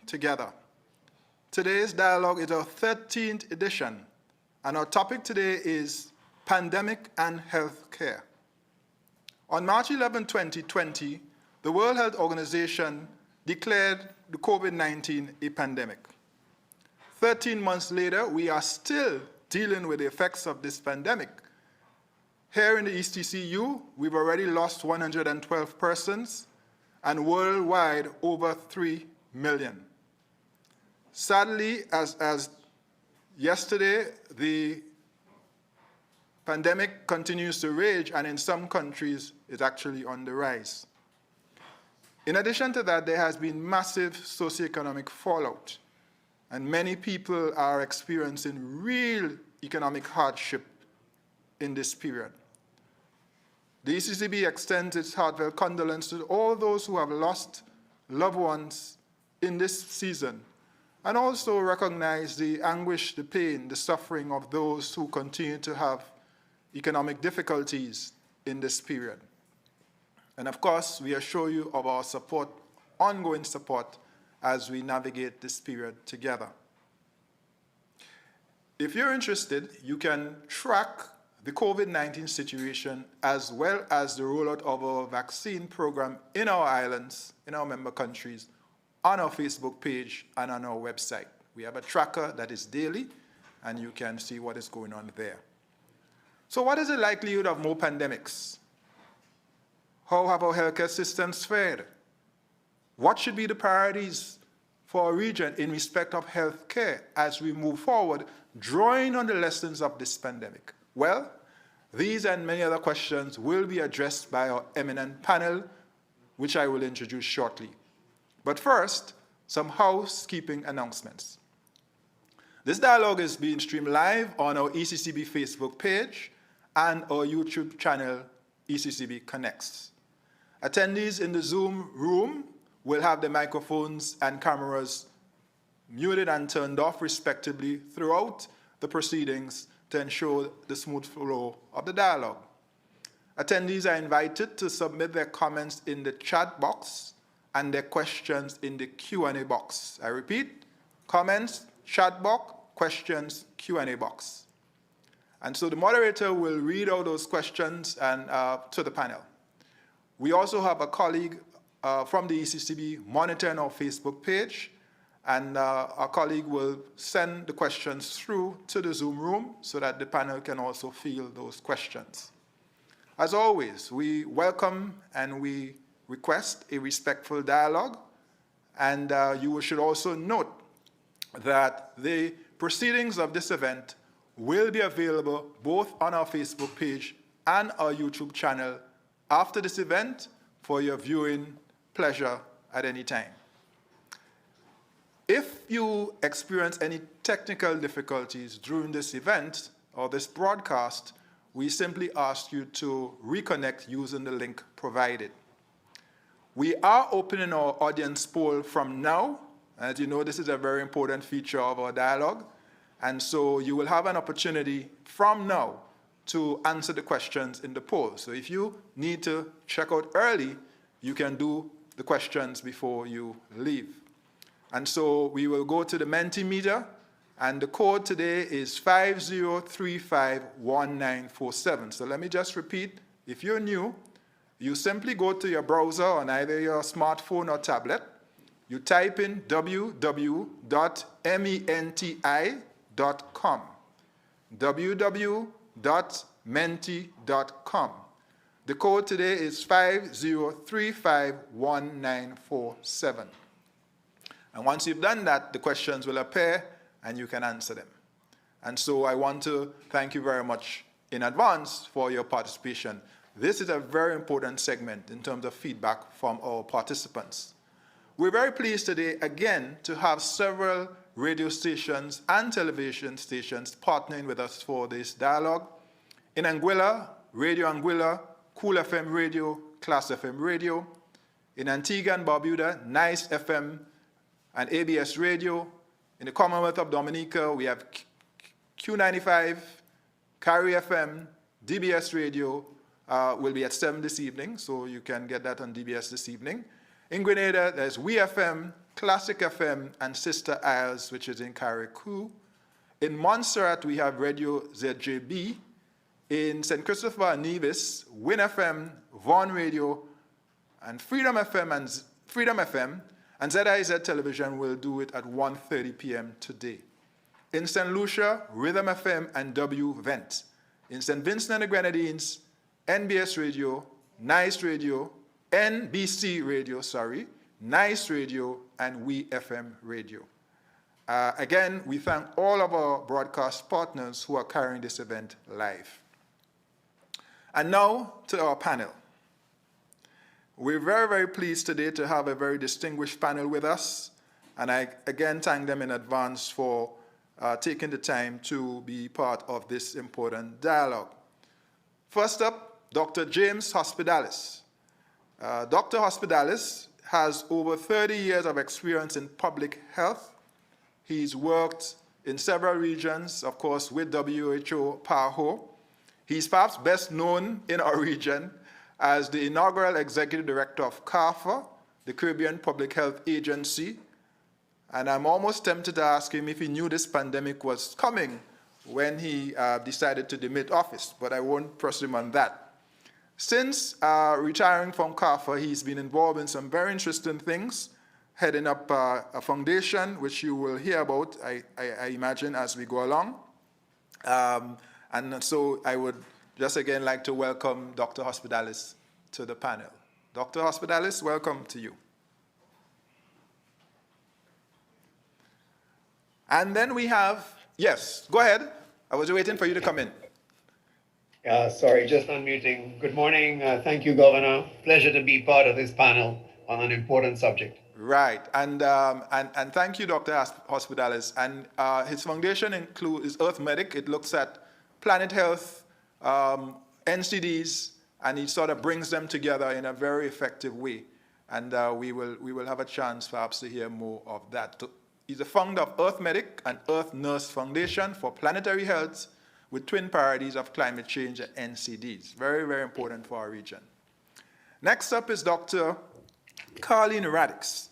together. Today's dialogue is our 13th edition, and our topic today is pandemic and health care. On March 11, 2020, the World Health Organization declared the COVID-19 a pandemic. 13 months later, we are still dealing with the effects of this pandemic. Here in the ECCB, we've already lost 112 persons, and worldwide over 3 million. Sadly, as yesterday, the pandemic continues to rage, and in some countries, it's actually on the rise. In addition to that, there has been massive socioeconomic fallout, and many people are experiencing real economic hardship in this period. The ECCB extends its heartfelt condolence to all those who have lost loved ones in this season, and also recognize the anguish, the pain, the suffering of those who continue to have economic difficulties in this period. And of course, we assure you of our support, ongoing support, as we navigate this period together. If you're interested, you can track the COVID-19 situation as well as the rollout of our vaccine program in our islands, in our member countries, on our Facebook page and on our website. We have a tracker that is daily, and you can see what is going on there. So what is the likelihood of more pandemics? How have our healthcare systems fared? What should be the priorities for our region in respect of healthcare as we move forward, drawing on the lessons of this pandemic? Well, these and many other questions will be addressed by our eminent panel, which I will introduce shortly. But first, some housekeeping announcements. This dialogue is being streamed live on our ECCB Facebook page and our YouTube channel, ECCB Connects. Attendees in the Zoom room will have the microphones and cameras muted and turned off respectively throughout the proceedings to ensure the smooth flow of the dialogue. Attendees are invited to submit their comments in the chat box and their questions in the Q&A box. I repeat, comments, chat box, questions, Q&A box. And so the moderator will read out those questions and to the panel. We also have a colleague from the ECCB monitoring our Facebook page, and our colleague will send the questions through to the Zoom room so that the panel can also field those questions. As always, we welcome and we request a respectful dialogue, and you should also note that the proceedings of this event will be available both on our Facebook page and our YouTube channel after this event for your viewing pleasure at any time. If you experience any technical difficulties during this event or this broadcast, we simply ask you to reconnect using the link provided. We are opening our audience poll from now. As you know, this is a very important feature of our dialogue. And so you will have an opportunity from now to answer the questions in the poll. So if you need to check out early, you can do the questions before you leave. And so we will go to the Mentimeter, and the code today is 50351947. So let me just repeat. If you're new, you simply go to your browser on either your smartphone or tablet. You type in www.menti.com, www.menti.com. The code today is 50351947. And once you've done that, the questions will appear and you can answer them. And so I want to thank you very much in advance for your participation. This is a very important segment in terms of feedback from our participants. We're very pleased today again to have several radio stations and television stations partnering with us for this dialogue. In Anguilla, Radio Anguilla, Cool FM Radio, Class FM Radio. In Antigua and Barbuda, Nice FM and ABS Radio. In the Commonwealth of Dominica, we have Q95, Carry FM, DBS Radio will be at 7 this evening, so you can get that on DBS this evening. In Grenada, there's WeFM, Classic FM and Sister Isles, which is in Carriacou. In Montserrat, we have Radio ZJB. In St. Christopher and Nevis, Win FM, Vaughan Radio, and Freedom FM and ZIZ Television will do it at 1:30 p.m. today. In St. Lucia, Rhythm FM and W Vent. In St. Vincent and the Grenadines, NBC Radio, Nice Radio, Nice Radio, and We FM Radio. Again, we thank all of our broadcast partners who are carrying this event live. And now to our panel. We're very, very pleased today to have a very distinguished panel with us, and I again thank them in advance for taking the time to be part of this important dialogue. First up, Dr. James Hospitalis. Dr. Hospitalis has over 30 years of experience in public health. He's worked in several regions, of course, with WHO PAHO. He's perhaps best known in our region as the inaugural executive director of CARPHA, the Caribbean Public Health Agency. And I'm almost tempted to ask him if he knew this pandemic was coming when he decided to demit office, but I won't press him on that. Since retiring from CARPHA, he's been involved in some very interesting things, heading up a foundation, which you will hear about, I imagine, as we go along. And so I would just again like to welcome Dr. Hospitalis to the panel. Dr. Hospitalis, welcome to you. And then we have, yes, go ahead. I was waiting for you to come in. Sorry, just unmuting. Good morning. Thank you, Governor. Pleasure to be part of this panel on an important subject. Right, and thank you, Dr. Hospitalis. And his foundation is Earth Medic. It looks at planet health, NCDs, and he sort of brings them together in a very effective way. And we will have a chance perhaps to hear more of that. He's the founder of Earth Medic and Earth Nurse Foundation for planetary health with twin priorities of climate change and NCDs. Very, very important for our region. Next up is Dr. Carleen Radix.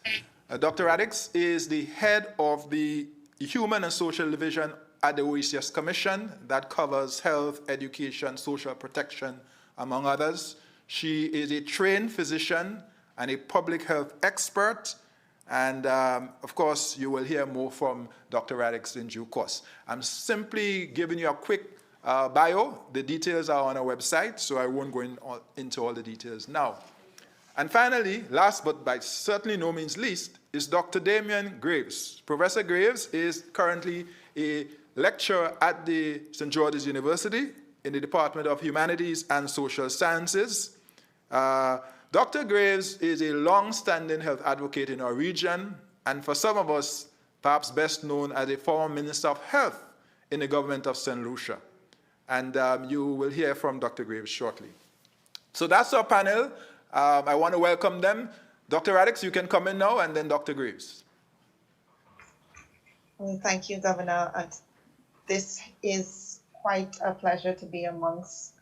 Dr. Radix is the head of the Human and Social Division at the OECS Commission that covers health, education, social protection, among others. She is a trained physician and a public health expert. And of course, you will hear more from Dr. Radix in due course. I'm simply giving you a quick bio. The details are on our website, so I won't go into all the details now. And finally, last but by certainly no means least, is Dr. Damian Graves. Professor Graves is currently a lecturer at the St. George's University in the Department of Humanities and Social Sciences. Dr. Graves is a long-standing health advocate in our region, and for some of us, perhaps best known as a former Minister of Health in the government of St. Lucia. And you will hear from Dr. Graves shortly. So that's our panel. I want to welcome them. Dr. Radix, you can come in now, and then Dr. Graves. Well, thank you, Governor. This is quite a pleasure to be amongst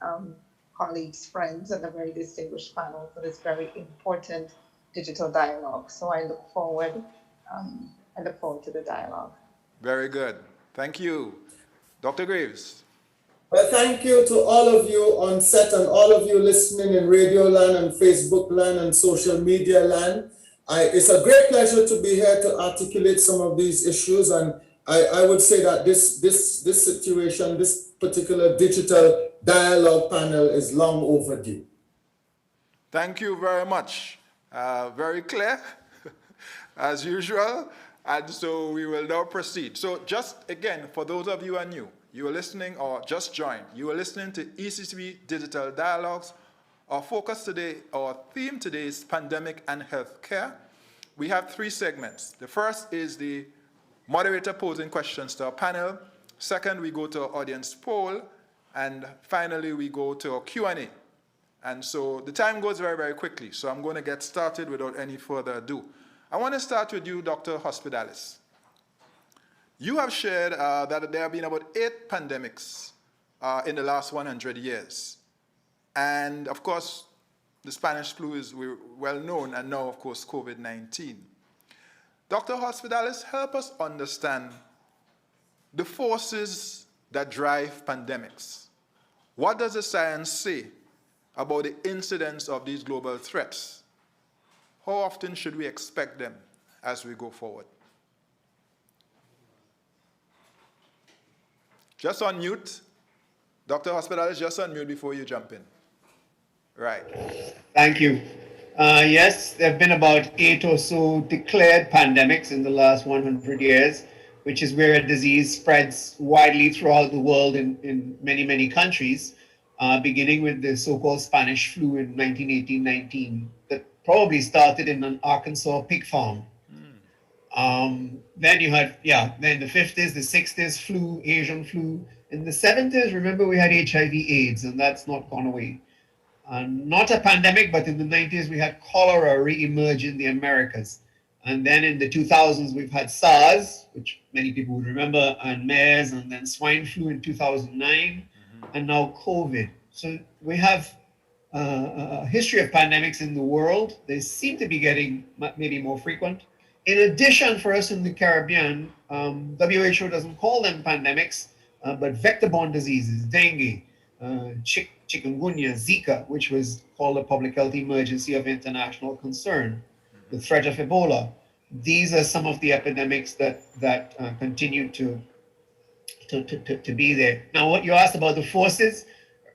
colleagues, friends, and a very distinguished panel for this very important digital dialogue. So I look forward to the dialogue. Very good. Thank you. Dr. Graves. Well, thank you to all of you on set and all of you listening in radio land and Facebook land and social media land. It's a great pleasure to be here to articulate some of these issues, and I would say that this situation, this particular digital dialogue panel is long overdue. Thank you very much. Very clear, as usual. And so we will now proceed. So just again, for those of you who are new, you are listening or just joined, you are listening to ECCB Digital Dialogues. Our focus today, our theme today is pandemic and healthcare. We have three segments. The first is the moderator posing questions to our panel. Second, we go to our audience poll. And finally, we go to our Q&A. And so the time goes very, very quickly. So I'm going to get started without any further ado. I want to start with you, Dr. Hospitalis. You have shared that there have been about 8 pandemics in the last 100 years. And of course, the Spanish flu is well known, and now, of course, COVID-19. Dr. Hospitalis, help us understand the forces that drive pandemics. What does the science say about the incidence of these global threats? How often should we expect them as we go forward? Just unmute. Dr. Hospitalis, just unmute before you jump in. Right. Thank you. Yes, there have been about 8 or so declared pandemics in the last 100 years, which is where a disease spreads widely throughout the world in many, many countries, beginning with the so-called Spanish flu in 1918-19 that probably started in an Arkansas pig farm. Then you had, then the 50s, the 60s, flu, Asian flu. In the 70s, remember we had HIV/AIDS, and that's not gone away. Not a pandemic, but in the 90s, we had cholera re-emerge in the Americas. And then in the 2000s, we've had SARS, which many people would remember, and MERS, and then swine flu in 2009, and now COVID. So we have a history of pandemics in the world. They seem to be getting maybe more frequent. In addition, for us in the Caribbean, WHO doesn't call them pandemics, but vector-borne diseases, dengue, chikungunya, Zika, which was called a public health emergency of international concern, the threat of Ebola. These are some of the epidemics that continue to be there. Now, what you asked about the forces,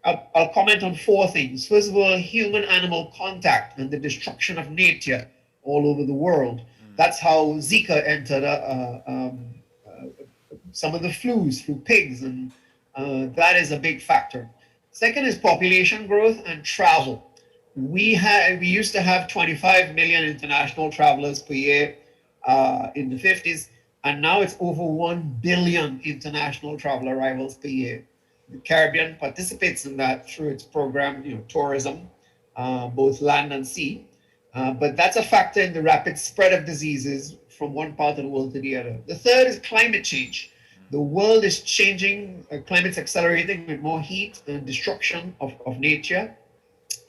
I'll comment on 4 things. First of all, human-animal contact and the destruction of nature all over the world. That's how Zika entered some of the flus through pigs, and that is a big factor. Second is population growth and travel. We used to have 25 million international travelers per year in the 50s, and now it's over 1 billion international travel arrivals per year. The Caribbean participates in that through its program, tourism, both land and sea. But that's a factor in the rapid spread of diseases from one part of the world to the other. The third is climate change. The world is changing, climate's accelerating with more heat and destruction of nature.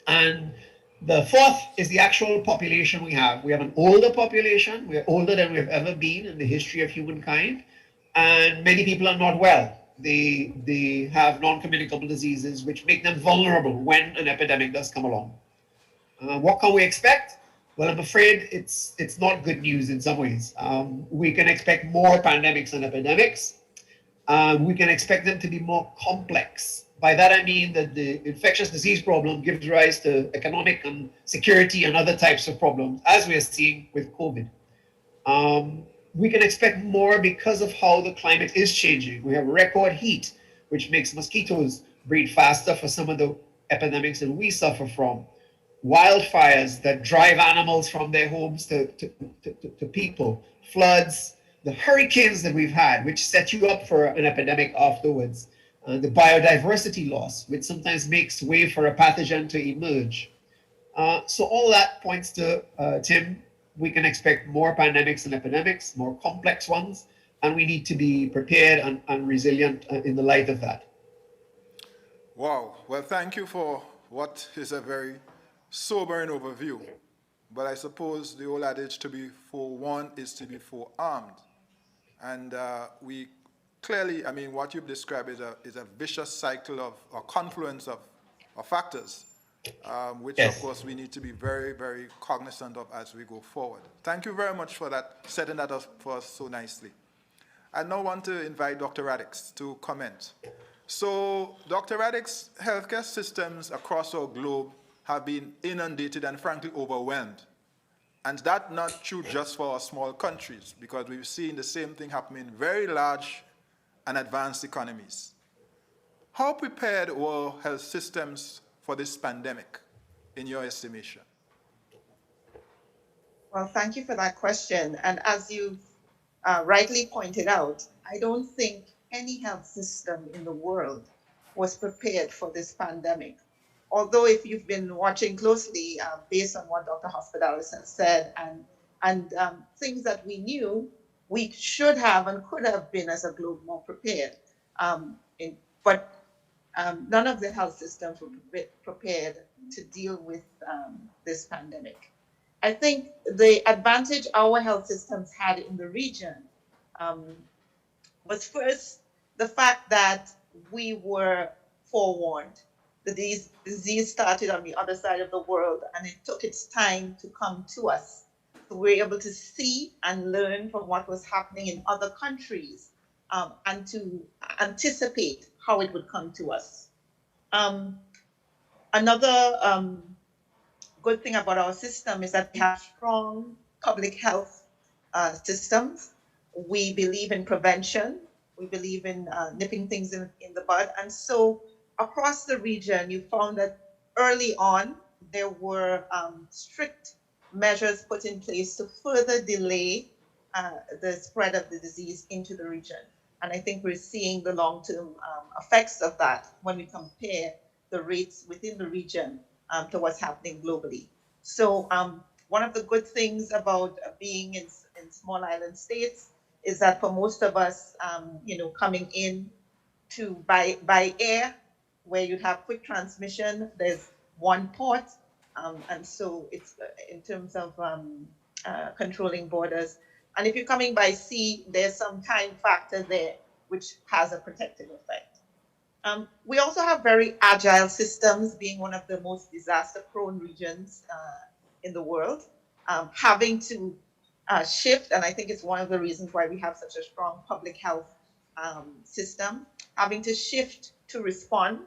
And the fourth is the actual population we have. We have an older population. We're older than we've ever been in the history of humankind. And many people are not well. They have non-communicable diseases, which make them vulnerable when an epidemic does come along. What can we expect? Well, I'm afraid it's not good news in some ways. We can expect more pandemics and epidemics. We can expect them to be more complex. By that I mean that the infectious disease problem gives rise to economic and security and other types of problems, as we are seeing with COVID. We can expect more because of how the climate is changing. We have record heat, which makes mosquitoes breed faster for some of the epidemics that we suffer from. Wildfires that drive animals from their homes to people, floods, the hurricanes that we've had, which set you up for an epidemic afterwards, the biodiversity loss, which sometimes makes way for a pathogen to emerge. So all that points to, Tim, we can expect more pandemics and epidemics, more complex ones, and we need to be prepared and resilient in the light of that. Wow. Well, thank you for what is a very sobering overview. But I suppose the old adage, to be forewarned is to be forearmed. And we clearly, what you've described is a vicious cycle of, or confluence of factors, which Yes. of course we need to be very, very cognizant of as we go forward. Thank you very much for that, setting that up for us so nicely. I now want to invite Dr. Radix to comment. So, Dr. Radix, healthcare systems across our globe have been inundated and frankly overwhelmed. And that's not true just for our small countries, because we've seen the same thing happen in very large and advanced economies. How prepared were health systems for this pandemic, in your estimation? Well, thank you for that question. And as you rightly pointed out, I don't think any health system in the world was prepared for this pandemic. Although if you've been watching closely, based on what Dr. Hospitalis has said and things that we knew, we should have and could have been as a globe more prepared. But none of the health systems were prepared to deal with this pandemic. I think the advantage our health systems had in the region um, was first the fact that we were forewarned. The disease started on the other side of the world and it took its time to come to us. So we were able to see and learn from what was happening in other countries and to anticipate how it would come to us. Um, another good thing about our system is that we have strong public health systems. We believe in prevention. We believe in nipping things in the bud. And so across the region, you found that early on, there were strict measures put in place to further delay the spread of the disease into the region. And I think we're seeing the long-term effects of that when we compare the rates within the region to what's happening globally. So one of the good things about being in small island states is that for most of us, coming in to by air, where you have quick transmission, there's one port, and so it's in terms of controlling borders. And if you're coming by sea, there's some time factor there, which has a protective effect. We also have very agile systems, being one of the most disaster-prone regions in the world, having to shift, and I think it's one of the reasons why we have such a strong public health system, having to shift to respond.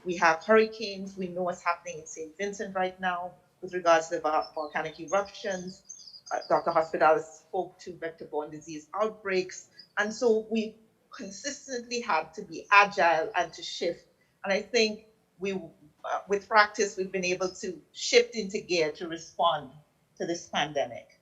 We have hurricanes. We know what's happening in St. Vincent right now with regards to the volcanic eruptions. Dr. Hospitalis spoke to vector-borne disease outbreaks. And so we consistently had to be agile and to shift. And I think with practice, we've been able to shift into gear to respond to this pandemic.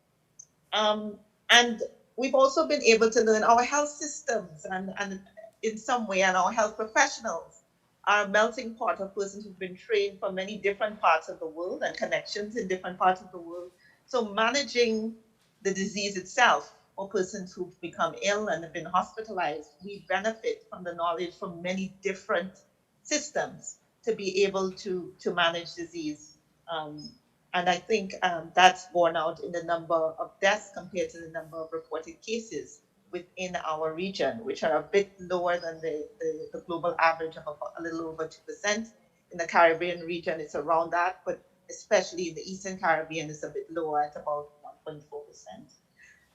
And we've also been able to learn our health systems and in some way, and our health professionals are a melting pot of persons who've been trained from many different parts of the world and connections in different parts of the world. So managing the disease itself, or persons who've become ill and have been hospitalized, we benefit from the knowledge from many different systems to be able to manage disease. And I think that's borne out in the number of deaths compared to the number of reported cases within our region, which are a bit lower than the global average of a little over 2%. In the Caribbean region, it's around that, but especially in the Eastern Caribbean, it's a bit lower at about 1.4%.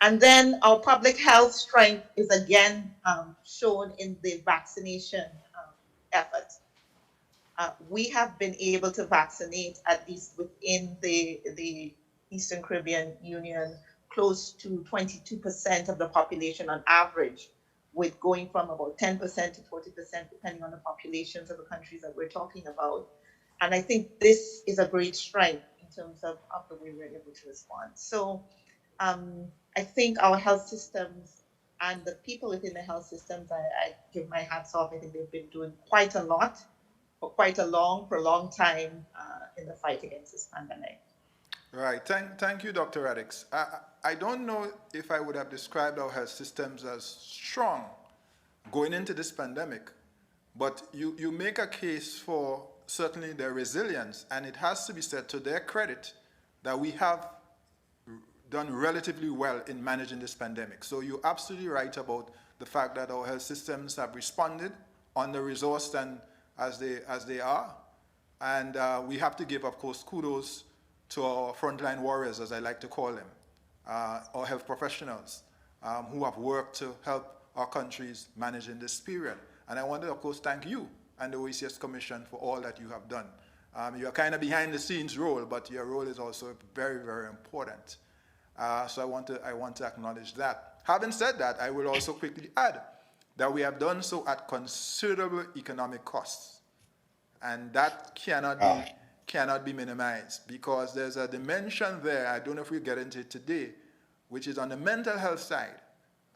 And then our public health strength is again shown in the vaccination efforts. We have been able to vaccinate, at least within the Eastern Caribbean Union, close to 22% of the population on average, with going from about 10% to 40%, depending on the populations of the countries that we're talking about. And I think this is a great strength in terms of the way we're able to respond. So I think our health systems and the people within the health systems, I give my hats off. I think they've been doing quite a lot for quite a prolonged time in the fight against this pandemic. Right. Thank you, Dr. Radix. I don't know if I would have described our health systems as strong going into this pandemic, but you make a case for certainly their resilience, and it has to be said to their credit that we have done relatively well in managing this pandemic. So you're absolutely right about the fact that our health systems have responded under-resourced and as they are, and we have to give, of course, kudos to our frontline warriors, as I like to call them, our health professionals who have worked to help our countries manage in this period. And I want to, of course, thank you and the OECS Commission for all that you have done. You're kind of behind the scenes role, but your role is also very, very important. So I want to acknowledge that. Having said that, I will also quickly add that we have done so at considerable economic costs. And that cannot be minimized, because there's a dimension there, I don't know if we'll get into it today, which is on the mental health side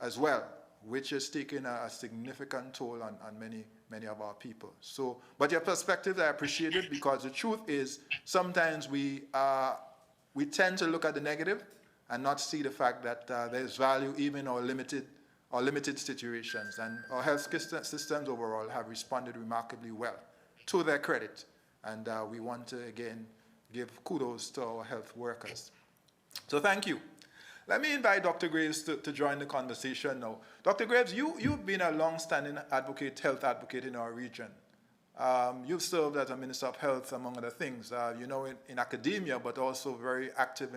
as well, which is taking a significant toll on many of our people. So, but your perspective, I appreciate it, because the truth is sometimes we tend to look at the negative and not see the fact that there's value even in our limited situations. And our health systems overall have responded remarkably well, to their credit. And we want to, again, give kudos to our health workers. So thank you. Let me invite Dr. Graves to join the conversation now. Dr. Graves, you've been a long-standing health advocate in our region. You've served as a Minister of Health, among other things, in academia, but also very active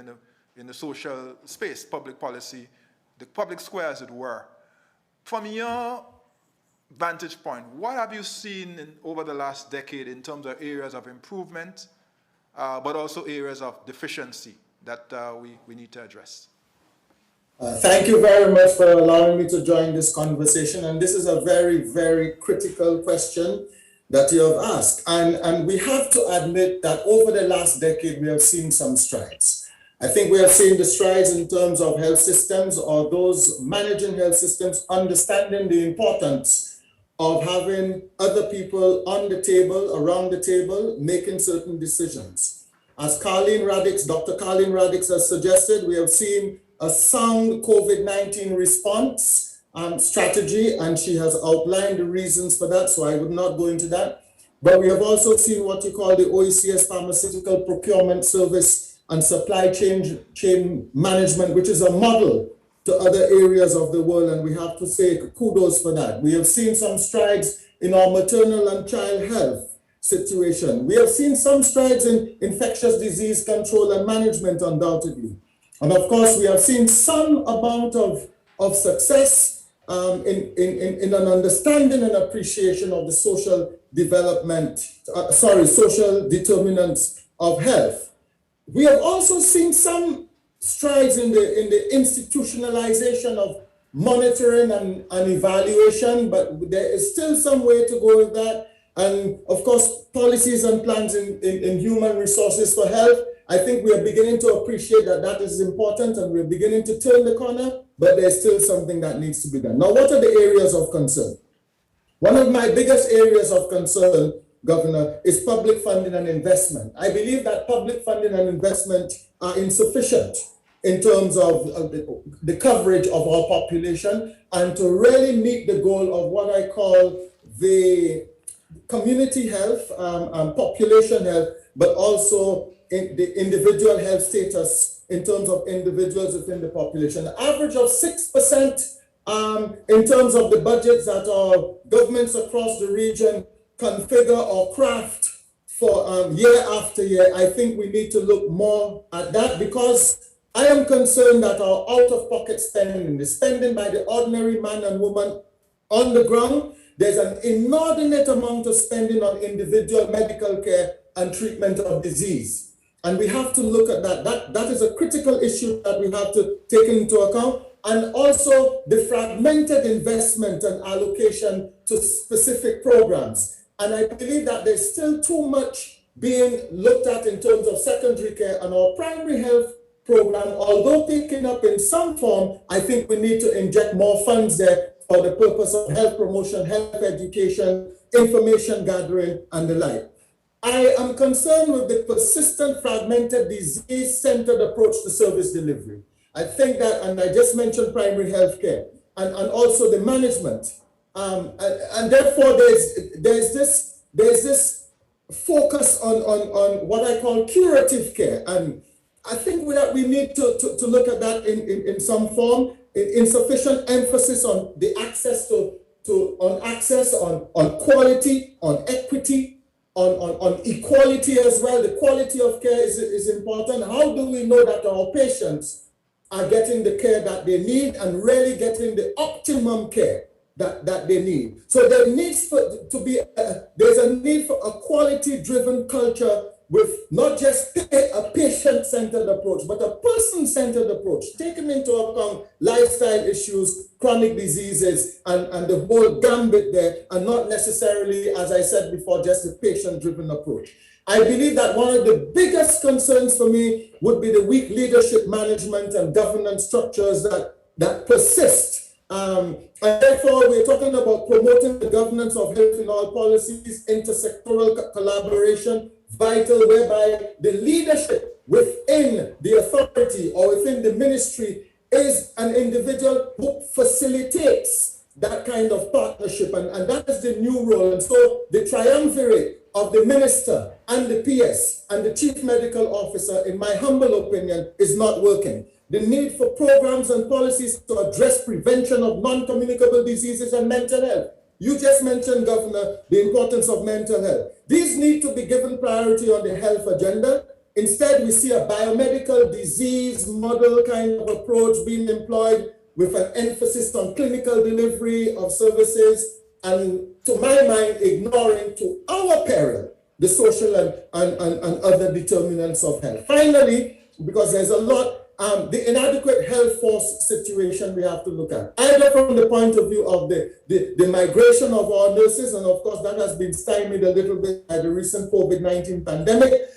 in the social space, public policy, the public square, as it were. From your vantage point, what have you seen over the last decade in terms of areas of improvement, but also areas of deficiency that we need to address? Thank you very much for allowing me to join this conversation. And this is a very, very critical question that you have asked. And we have to admit that over the last decade, we have seen some strides. I think we have seen the strides in terms of health systems, or those managing health systems understanding the importance of having other people on the table, around the table, making certain decisions. As Dr. Carleen Radix has suggested, we have seen a sound COVID-19 response strategy, and she has outlined the reasons for that, so I would not go into that. But we have also seen what you call the OECS Pharmaceutical Procurement Service and Supply Chain Management, which is a model to other areas of the world, and we have to say kudos for that. We have seen some strides in our maternal and child health situation. We have seen some strides in infectious disease control and management, undoubtedly. And of course, we have seen some amount of success in an understanding and appreciation of the social social determinants of health. We have also seen some strides in the institutionalization of monitoring and evaluation, but there is still some way to go with that. And of course, policies and plans in human resources for health. I think we are beginning to appreciate that is important, and we're beginning to turn the corner, but there's still something that needs to be done. Now, what are the areas of concern? One of my biggest areas of concern, Governor, is public funding and investment. I believe that public funding and investment are insufficient in terms of the coverage of our population, and to really meet the goal of what I call the community health, population health, but also in the individual health status in terms of individuals within the population. An average of 6% in terms of the budgets that our governments across the region configure or craft for year after year. I think we need to look more at that, because I am concerned that our out-of-pocket spending, the spending by the ordinary man and woman on the ground, there's an inordinate amount of spending on individual medical care and treatment of disease. And we have to look at that. That is a critical issue that we have to take into account. And also the fragmented investment and allocation to specific programs. And I believe that there's still too much being looked at in terms of secondary care, and our primary health program, although taken up in some form, I think we need to inject more funds there for the purpose of health promotion, health education, information gathering, and the like. I am concerned with the persistent, fragmented, disease-centered approach to service delivery. I think that, and I just mentioned primary health care, and also the management. And therefore, there's this focus on what I call curative care. And I think that we need to look at that in some form, insufficient emphasis on the access on quality, on equity, on equality as well. The quality of care is important. How do we know that our patients are getting the care that they need and really getting the optimum care that they need? So there needs there's a need for a quality-driven culture with not just a patient-centered approach, but a person-centered approach, taking into account lifestyle issues, chronic diseases, and the whole gambit there, and not necessarily, as I said before, just a patient-driven approach. I believe that one of the biggest concerns for me would be the weak leadership management and governance structures that persist. And therefore, we're talking about promoting the governance of health in all policies, intersectoral collaboration, vital, whereby the leadership within the authority or within the ministry is an individual who facilitates that kind of partnership, and that is the new role. And so the triumvirate of the minister and the PS and the chief medical officer, in my humble opinion, is not working. The need for programs and policies to address prevention of non-communicable diseases and mental health. You just mentioned, Governor, the importance of mental health. These need to be given priority on the health agenda. Instead, we see a biomedical disease model kind of approach being employed with an emphasis on clinical delivery of services and, to my mind, ignoring to our peril the social and other determinants of health. Finally, because there's a lot, the inadequate health force situation we have to look at, either from the point of view of the migration of our nurses, and of course that has been stymied a little bit by the recent COVID-19 pandemic.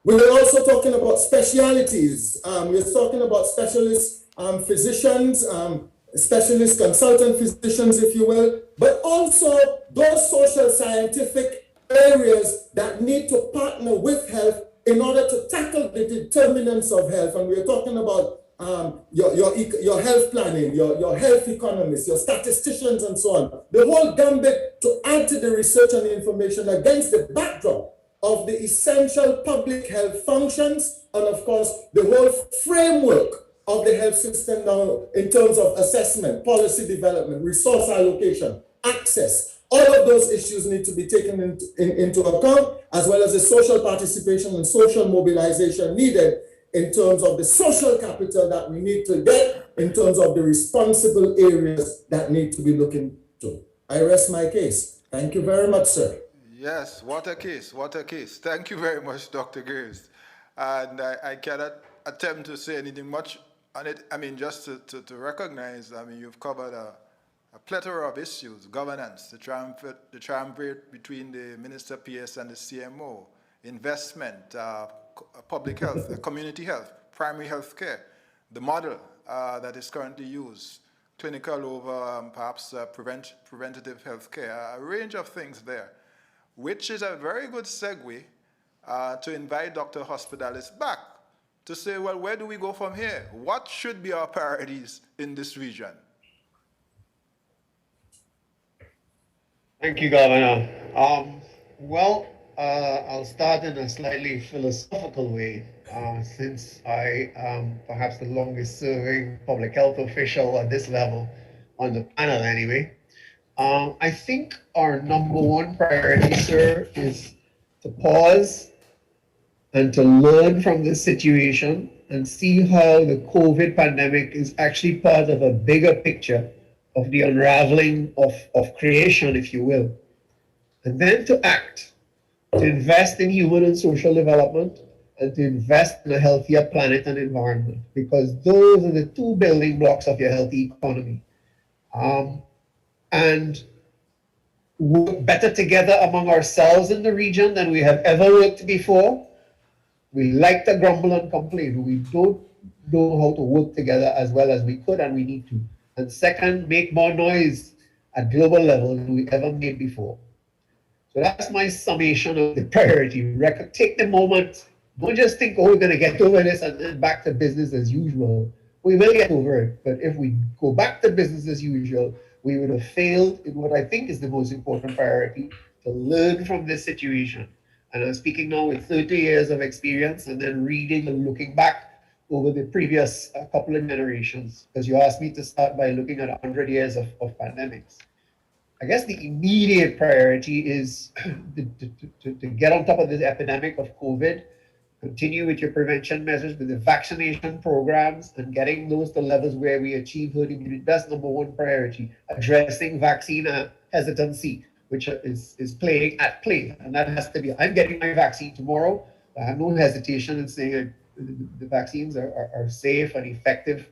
We're also talking about specialities. We're talking about specialist physicians, specialist consultant physicians, if you will, but also those social scientific areas that need to partner with health in order to tackle the determinants of health. And we're talking about your health planning, your health economists, your statisticians, and so on. The whole gambit to add to the research and the information against the backdrop of the essential public health functions, and of course, the whole framework of the health system now in terms of assessment, policy development, resource allocation, access. All of those issues need to be taken into account, as well as the social participation and social mobilization needed in terms of the social capital that we need to get, in terms of the responsible areas that need to be looking to. I rest my case. Thank you very much, sir. Yes, what a case, what a case. Thank you very much, Dr. Graves. And I cannot attempt to say anything much on it. I mean, just to recognize, I mean, you've covered a plethora of issues: governance, the triumvirate between the Minister PS and the CMO, investment, public health, community health, primary health care, the model that is currently used, clinical over perhaps preventative health care, a range of things there, which is a very good segue to invite Dr. Hospitalis back to say, well, where do we go from here? What should be our priorities in this region? Thank you, Governor. I'll start in a slightly philosophical way, since I am perhaps the longest serving public health official at this level on the panel anyway. I think our number one priority, sir, is to pause and to learn from this situation and see how the COVID pandemic is actually part of a bigger picture of the unraveling of creation, if you will. And then to act, to invest in human and social development, and to invest in a healthier planet and environment, because those are the two building blocks of your healthy economy. And work better together among ourselves in the region than we have ever worked before. We like to grumble and complain. We don't know how to work together as well as we could and we need to. And second, make more noise at global level than we ever made before. So that's my summation of the priority. Take the moment. Don't just think, oh, we're going to get over this and then back to business as usual. We will get over it. But if we go back to business as usual, we would have failed in what I think is the most important priority, to learn from this situation. And I'm speaking now with 30 years of experience and then reading and looking back over the previous couple of generations, because you asked me to start by looking at 100 years of pandemics. I guess the immediate priority is to get on top of this epidemic of COVID, continue with your prevention measures, with the vaccination programs, and getting those to levels where we achieve herd immunity. That's number one priority. Addressing vaccine hesitancy, which is playing at play. And that has to be, I'm getting my vaccine tomorrow. I have no hesitation in saying the vaccines are safe and effective,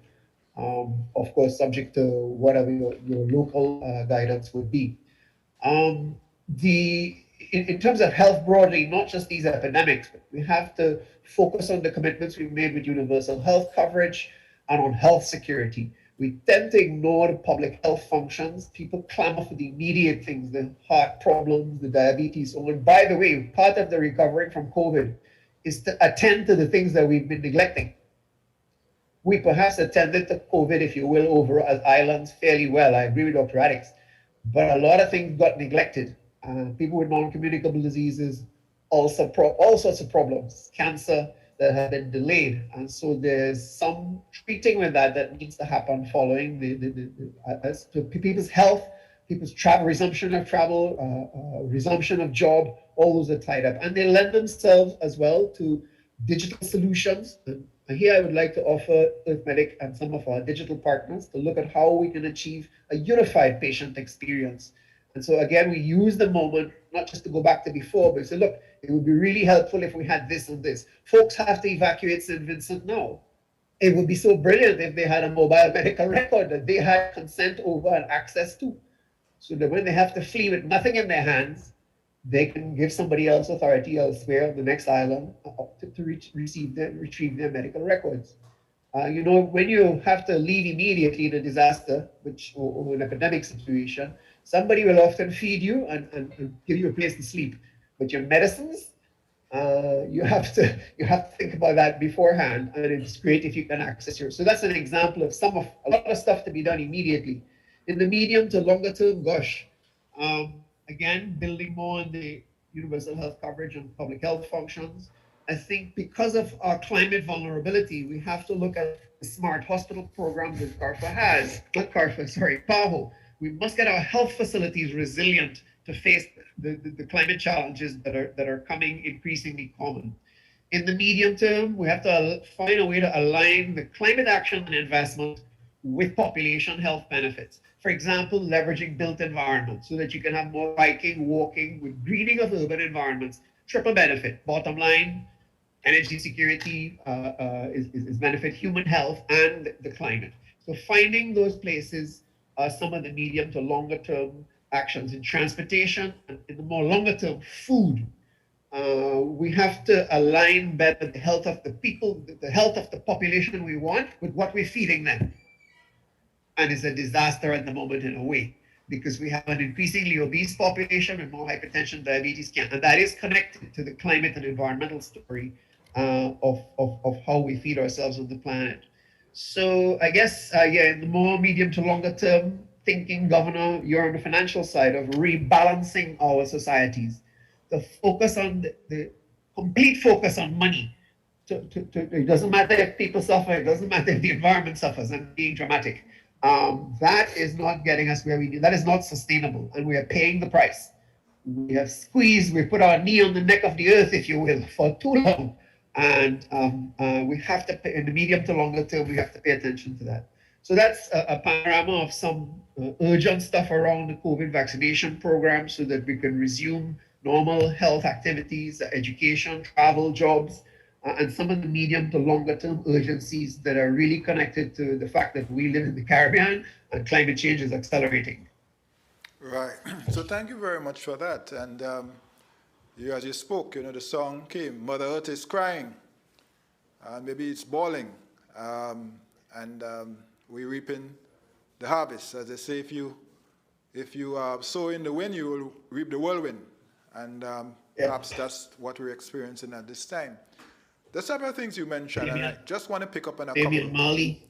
of course, subject to whatever your local guidance would be. In terms of health broadly, not just these epidemics, but we have to focus on the commitments we've made with universal health coverage and on health security. We tend to ignore the public health functions. People clamor for the immediate things, the heart problems, the diabetes. So, and by the way, part of the recovering from COVID is to attend to the things that we've been neglecting. We perhaps attended to COVID, if you will, over as islands fairly well. I agree with Dr. Addix. But a lot of things got neglected. People with non-communicable diseases, also all sorts of problems, cancer that have been delayed. And so there's some treating with that needs to happen following as to people's health, people's travel, resumption of travel, resumption of job, all those are tied up. And they lend themselves as well to digital solutions. And here I would like to offer EarthMedic and some of our digital partners to look at how we can achieve a unified patient experience. And so again, we use the moment, not just to go back to before, but say, look, it would be really helpful if we had this and this. Folks have to evacuate St. Vincent now. It would be so brilliant if they had a mobile medical record that they had consent over and access to. So that when they have to flee with nothing in their hands, they can give somebody else authority elsewhere on the next island to retrieve their medical records. When you have to leave immediately in a disaster, or an epidemic situation, somebody will often feed you and give you a place to sleep. But your medicines, you have to think about that beforehand, and it's great if you can access yours. So that's an example of a lot of stuff to be done immediately. In the medium to longer term, again, building more on the universal health coverage and public health functions. I think because of our climate vulnerability, we have to look at the smart hospital programs that PAHO. We must get our health facilities resilient to face the climate challenges that are coming increasingly common. In the medium term, we have to find a way to align the climate action and investment with population health benefits. For example, leveraging built environments so that you can have more biking, walking, with greening of urban environments, triple benefit. Bottom line, energy security is benefit human health and the climate. So finding those places are some of the medium to longer term actions in transportation, and in the more longer term, food. We have to align better the health of the people, the health of the population we want with what we're feeding them. And it's a disaster at the moment in a way, because we have an increasingly obese population with more hypertension, diabetes, and that is connected to the climate and environmental story of how we feed ourselves on the planet. So I guess, in the more medium to longer term thinking, Governor, you're on the financial side of rebalancing our societies. The focus on the complete focus on money. It doesn't matter if people suffer, it doesn't matter if the environment suffers, I'm being dramatic. That is not getting us where we need. That is not sustainable, and we are paying the price. We have squeezed, we put our knee on the neck of the earth, if you will, for too long. And we have to pay, in the medium to longer term, we have to pay attention to that. So that's a panorama of some urgent stuff around the COVID vaccination program so that we can resume normal health activities, education, travel, jobs, and some of the medium to longer term urgencies that are really connected to the fact that we live in the Caribbean and climate change is accelerating. Right. So thank you very much for that. And as you spoke, the song came, Mother Earth is crying, maybe it's bawling, and we're reaping the harvest. As they say, if you sow in the wind, you will reap the whirlwind. And perhaps that's what we're experiencing at this time. There's several things you mentioned, and I just want to pick up on a Damian couple. Marley,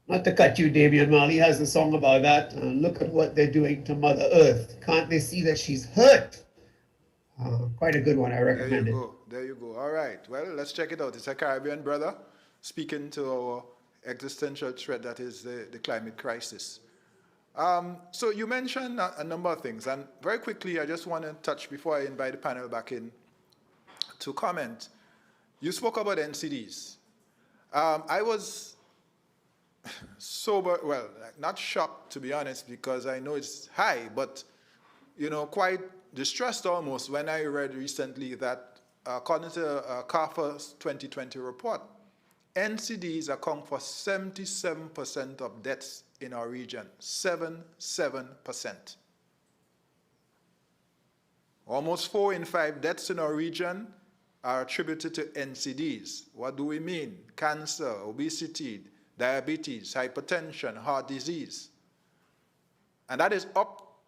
not to cut you, Damian Marley has a song about that. Look at what they're doing to Mother Earth. Can't they see that she's hurt? Quite a good one, I recommend it. There you go. All right. Well, let's check it out. It's a Caribbean brother speaking to our existential threat that is the climate crisis. So you mentioned a number of things, and very quickly, I just want to touch before I invite the panel back in to comment. You spoke about NCDs. I was not shocked, to be honest, because I know it's high, but, quite distressed almost when I read recently that according to CARFA's 2020 report, NCDs account for 77% of deaths in our region, 77%. Almost 4 in 5 deaths in our region are attributed to NCDs. What do we mean? Cancer, obesity, diabetes, hypertension, heart disease. And that is up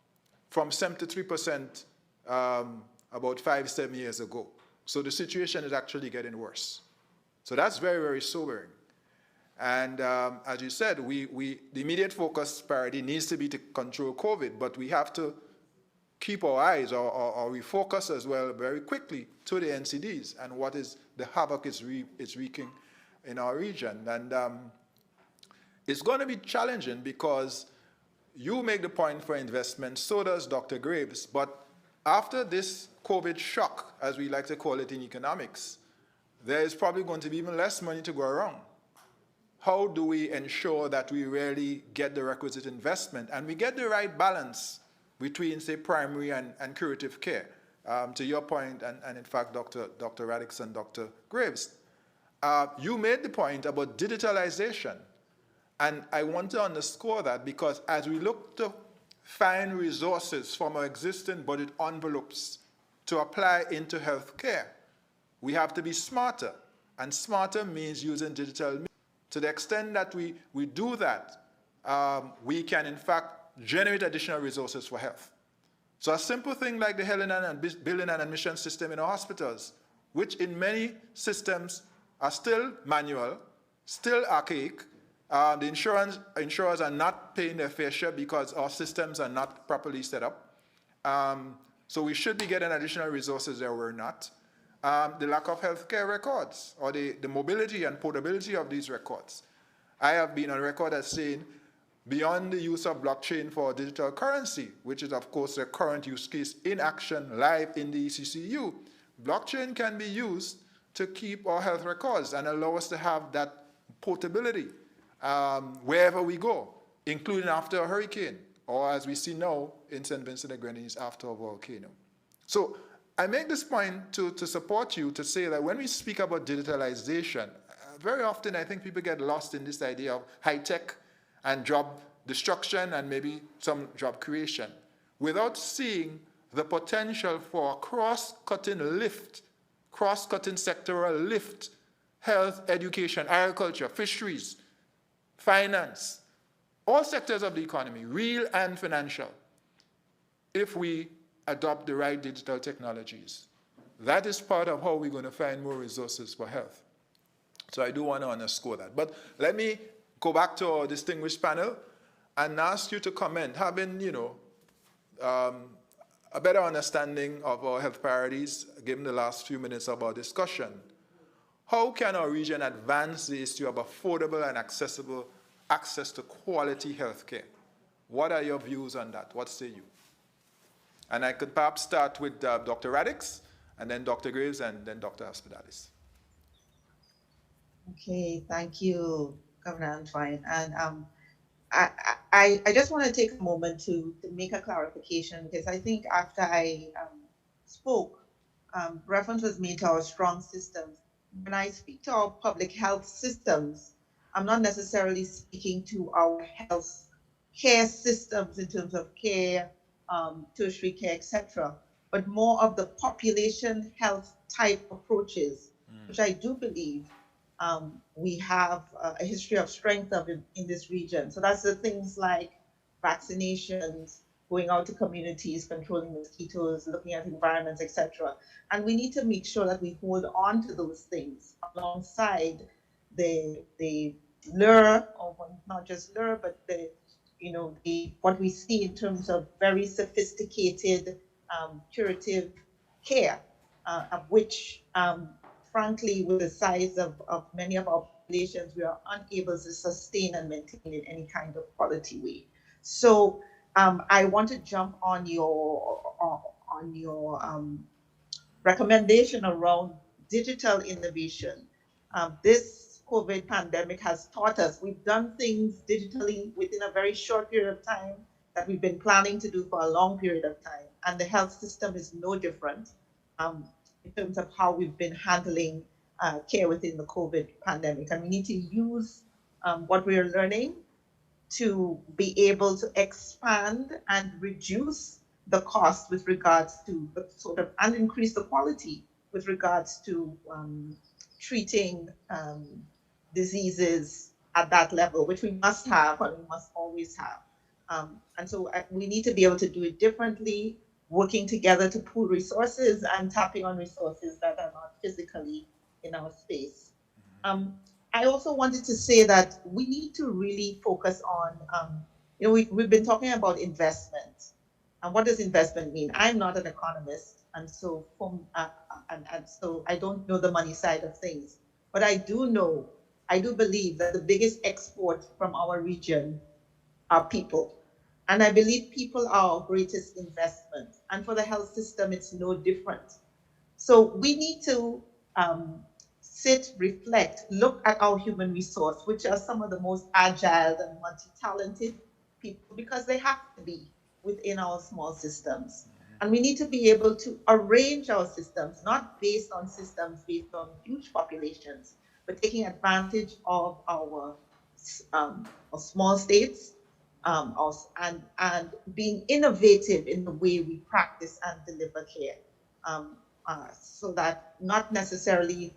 from 73% about 5-7 years ago. So the situation is actually getting worse. So that's very, very sobering. And as you said, the immediate focus priority needs to be to control COVID, but we have to keep our eyes or refocus as well very quickly to the NCDs and what is the havoc it's wreaking in our region. And it's going to be challenging because you make the point for investment, so does Dr. Graves, but after this COVID shock, as we like to call it in economics, there is probably going to be even less money to go around. How do we ensure that we really get the requisite investment and we get the right balance between, say, primary and curative care? To your point, and in fact, Dr. Radix and Dr. Graves, you made the point about digitalization. And I want to underscore that because as we look to find resources from our existing budget envelopes to apply into healthcare, we have to be smarter. And smarter means using digital means. To the extent that we do that, we can in fact generate additional resources for health. So a simple thing like the billing and admission system in our hospitals, which in many systems are still manual, still archaic. The insurers are not paying their fair share because our systems are not properly set up. So we should be getting additional resources there, we're not. The lack of healthcare records or the mobility and portability of these records. I have been on record as saying beyond the use of blockchain for digital currency, which is of course the current use case in action live in the ECCU, blockchain can be used to keep our health records and allow us to have that portability wherever we go, including after a hurricane, or as we see now in St. Vincent and Grenadines after a volcano. So I make this point to support you to say that when we speak about digitalization, very often I think people get lost in this idea of high tech and job destruction and maybe some job creation without seeing the potential for a cross-cutting sectoral lift, health, education, agriculture, fisheries, finance, all sectors of the economy, real and financial, if we adopt the right digital technologies. That is part of how we're going to find more resources for health. So I do want to underscore that. But let me go back to our distinguished panel and ask you to comment, having, a better understanding of our health priorities, given the last few minutes of our discussion. How can our region advance the issue of affordable and accessible access to quality health care? What are your views on that? What say you? And I could perhaps start with Dr. Radix, and then Dr. Graves, and then Dr. Hospitalis. Okay, thank you, Governor Antoine. And I just want to take a moment to make a clarification, because I think after I spoke, reference was made to our strong systems. When I speak to our public health systems, I'm not necessarily speaking to our health care systems in terms of care, tertiary care, etc., but more of the population health type approaches, which I do believe we have a history of strength of in this region. So that's the things like vaccinations, going out to communities, controlling mosquitoes, looking at environments, etc. And we need to make sure that we hold on to those things alongside the lure, or not just lure, but what we see in terms of very sophisticated curative care, of which frankly, with the size of many of our populations, we are unable to sustain and maintain in any kind of quality way. So I want to jump on your recommendation around digital innovation. This COVID pandemic has taught us we've done things digitally within a very short period of time that we've been planning to do for a long period of time, and the health system is no different. In terms of how we've been handling care within the COVID pandemic. And we need to use what we're learning to be able to expand and reduce the cost with regards to and increase the quality with regards to treating diseases at that level, which we must have and we must always have. And so we need to be able to do it differently, working together to pool resources and tapping on resources that are not physically in our space. I also wanted to say that we need to really focus on, we've been talking about investment. And what does investment mean? I'm not an economist, and so so I don't know the money side of things. But I do believe that the biggest export from our region are people. And I believe people are our greatest investment. And for the health system, it's no different. So we need to sit, reflect, look at our human resource, which are some of the most agile and multi-talented people, because they have to be within our small systems. And we need to be able to arrange our systems, not based on huge populations, but taking advantage of our small states, and being innovative in the way we practice and deliver care, so that not necessarily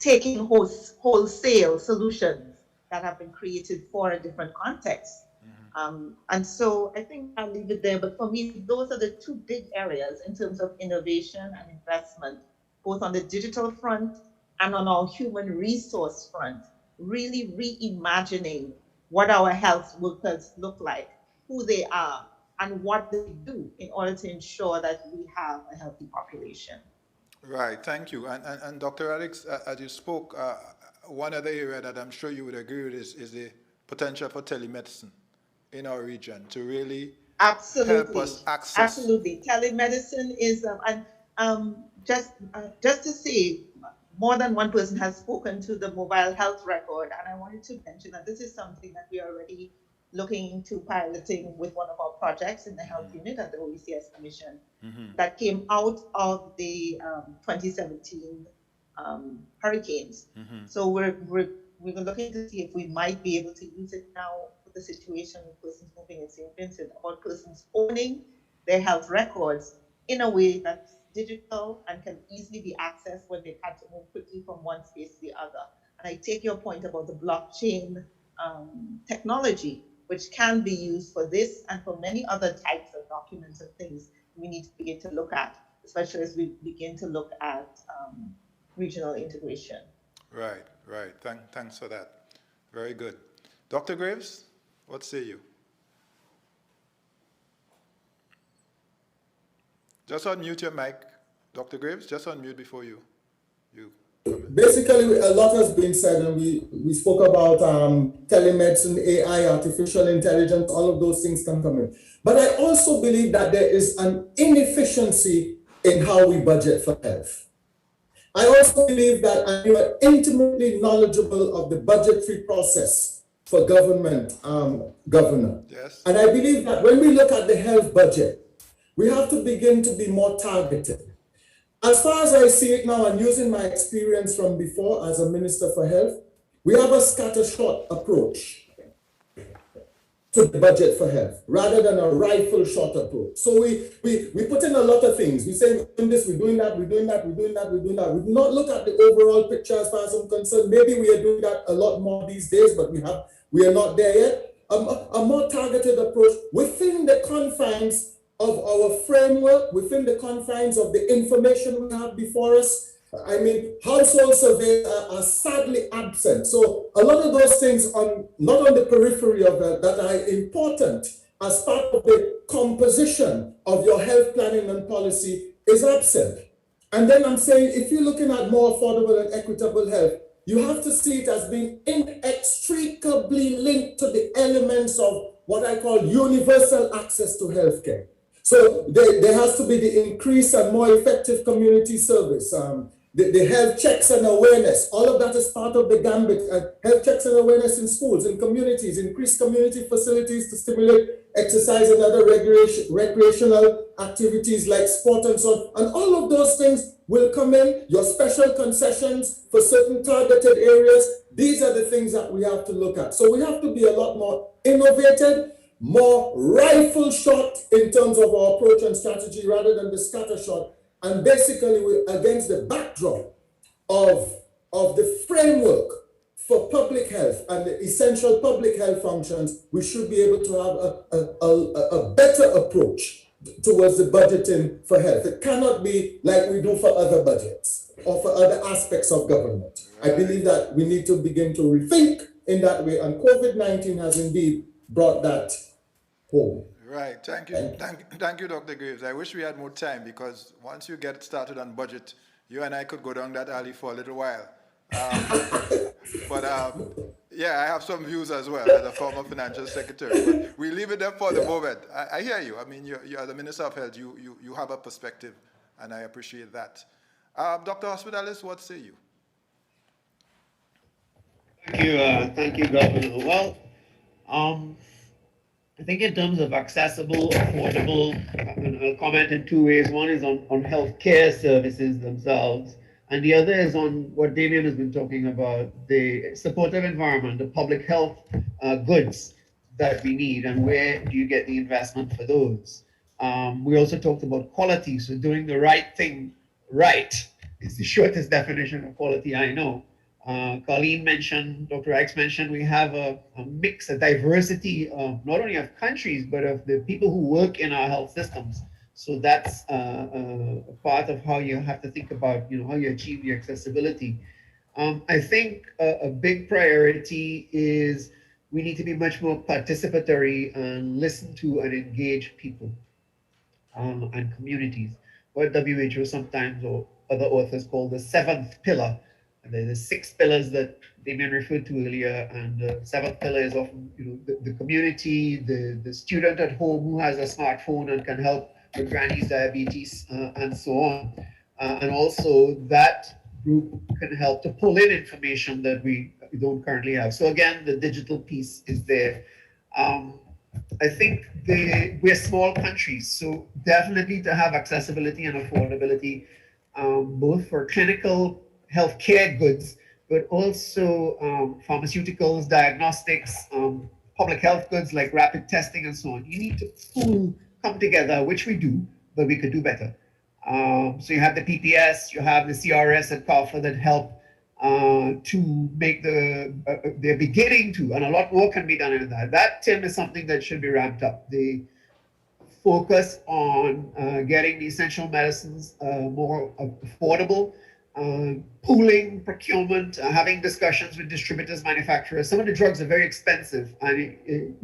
taking wholesale solutions that have been created for a different context. And so I think I'll leave it there. But for me, those are the two big areas in terms of innovation and investment, both on the digital front and on our human resource front, really reimagining what our health workers look like, who they are, and what they do in order to ensure that we have a healthy population. Right, thank you. And Dr. Alex, as you spoke, one other area that I'm sure you would agree with is the potential for telemedicine in our region to really help us access. Absolutely. Telemedicine is, just to say, more than one person has spoken to the mobile health record, and I wanted to mention that this is something that we are already looking into piloting with one of our projects in the health unit at the OECS Commission that came out of the 2017 hurricanes. So we're looking to see if we might be able to use it now with the situation with persons moving in St. Vincent, or persons owning their health records in a way that's digital and can easily be accessed when they've had to move quickly from one space to the other. And I take your point about the blockchain technology, which can be used for this and for many other types of documents and things we need to begin to look at, especially as we begin to look at regional integration. Right. Thanks for that. Very good. Dr. Graves, what say you? Just unmute your mic, Dr. Graves. Just unmute before you. Basically, a lot has been said, and we spoke about telemedicine, AI, artificial intelligence, all of those things can come in. But I also believe that there is an inefficiency in how we budget for health. I also believe that you are intimately knowledgeable of the budgetary process for government, Governor. Yes. And I believe that when we look at the health budget, we have to begin to be more targeted. As far as I see it now, and using my experience from before as a Minister for Health, we have a scattershot approach to the budget for health rather than a rifle shot approach. So we put in a lot of things. We say we're doing this, we're doing that, we're doing that, we're doing that, we're doing that. We do not look at the overall picture as far as I'm concerned. Maybe we are doing that a lot more these days, but we are not there yet. A more targeted approach within the confines of our framework, within the confines of the information we have before us. I mean, household surveys are sadly absent. So a lot of those things not on the periphery of that are important as part of the composition of your health planning and policy is absent. And then I'm saying, if you're looking at more affordable and equitable health, you have to see it as being inextricably linked to the elements of what I call universal access to healthcare. So there has to be the increased and more effective community service, the health checks and awareness. All of that is part of the gambit. Health checks and awareness in schools, in communities, increased community facilities to stimulate exercise and other recreational activities like sport and so on. And all of those things will come in. Your special concessions for certain targeted areas. These are the things that we have to look at. So we have to be a lot more innovative, more rifle shot in terms of our approach and strategy rather than the scatter shot. And basically, we're against the backdrop of the framework for public health and the essential public health functions, we should be able to have a better approach towards the budgeting for health. It cannot be like we do for other budgets or for other aspects of government. I believe that we need to begin to rethink in that way, and COVID-19 has indeed brought that home. Right. Thank you. Thank you, Dr. Graves. I wish we had more time because once you get started on budget, you and I could go down that alley for a little while. But yeah, I have some views as well as a former financial secretary. But we leave it there for the moment. I hear you. I mean, you are the Minister of Health. You have a perspective, and I appreciate that. Dr. Hospitalis, what say you? Thank you, Governor. Well, I think in terms of accessible, affordable, I'll comment in two ways. One is on healthcare services themselves, and the other is on what Damian has been talking about, the supportive environment, the public health goods that we need, and where do you get the investment for those? We also talked about quality, so doing the right thing right is the shortest definition of quality I know. Colleen mentioned, Dr. X mentioned, we have a mix, a diversity of not only of countries, but of the people who work in our health systems. So that's a part of how you have to think about, how you achieve the accessibility. I think a big priority is we need to be much more participatory and listen to and engage people and communities. What WHO sometimes or other authors call the seventh pillar. And there are the 6 pillars that Damian referred to earlier, and the 7th pillar is often, the community, the student at home who has a smartphone and can help with granny's diabetes and so on. And also that group can help to pull in information that we don't currently have. So again, the digital piece is there. I think we're small countries, so definitely to have accessibility and affordability, both for clinical healthcare goods, but also pharmaceuticals, diagnostics, public health goods like rapid testing and so on. You need to come together, which we do, but we could do better. So you have the PPS, you have the CRS and CARFA that help to make they're beginning to, and a lot more can be done in that. That, Tim, is something that should be ramped up. The focus on getting the essential medicines more affordable, pooling, procurement, having discussions with distributors, manufacturers. Some of the drugs are very expensive, and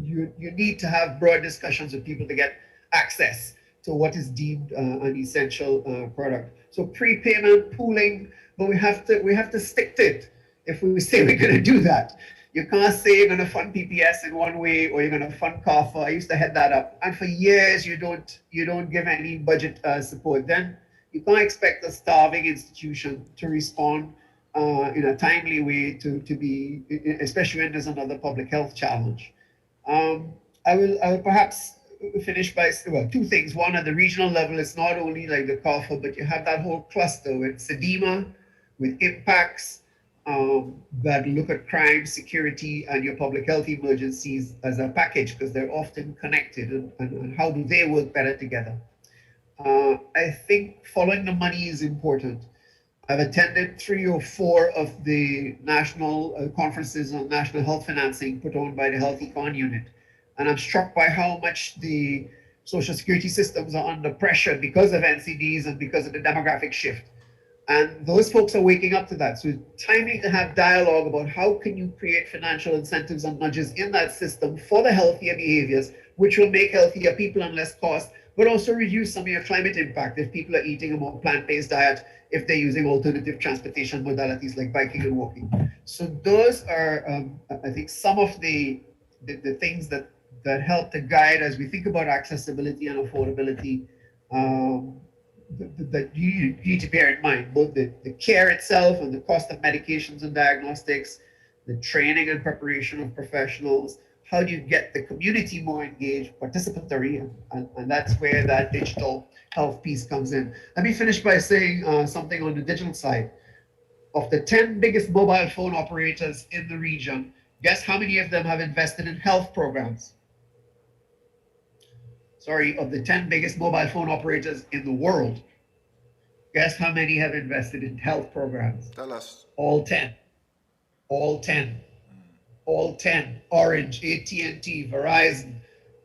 you need to have broad discussions with people to get access to what is deemed an essential product. So prepayment, pooling, but we have to stick to it if we say we're going to do that. You can't say you're going to fund PPS in one way or you're going to fund CARFA. I used to head that up, and for years you don't give any budget support. Then you can't expect a starving institution to respond in a timely way to be, especially when there's another public health challenge. I will perhaps finish by, well, 2 things. One, at the regional level, it's not only like the CARFA, but you have that whole cluster with SEDIMA, with impacts that look at crime, security, and your public health emergencies as a package, because they're often connected, and how do they work better together? I think following the money is important. I've attended 3 or 4 of the national conferences on national health financing put on by the Health Econ Unit. And I'm struck by how much the social security systems are under pressure because of NCDs and because of the demographic shift. And those folks are waking up to that. So it's timely to have dialogue about how can you create financial incentives and nudges in that system for the healthier behaviors, which will make healthier people and less cost, but also reduce some of your climate impact if people are eating a more plant-based diet, if they're using alternative transportation modalities like biking and walking. So those are, I think, some of the things that help to guide as we think about accessibility and affordability that you need to bear in mind, both the care itself and the cost of medications and diagnostics, the training and preparation of professionals. How do you get the community more engaged, participatory, and that's where that digital health piece comes in. Let me finish by saying something on the digital side. Of the 10 biggest mobile phone operators in the region, guess how many of them have invested in health programs? Sorry, of the 10 biggest mobile phone operators in the world, guess how many have invested in health programs? Tell us. All 10. All 10. All 10. Orange, AT&T, Verizon.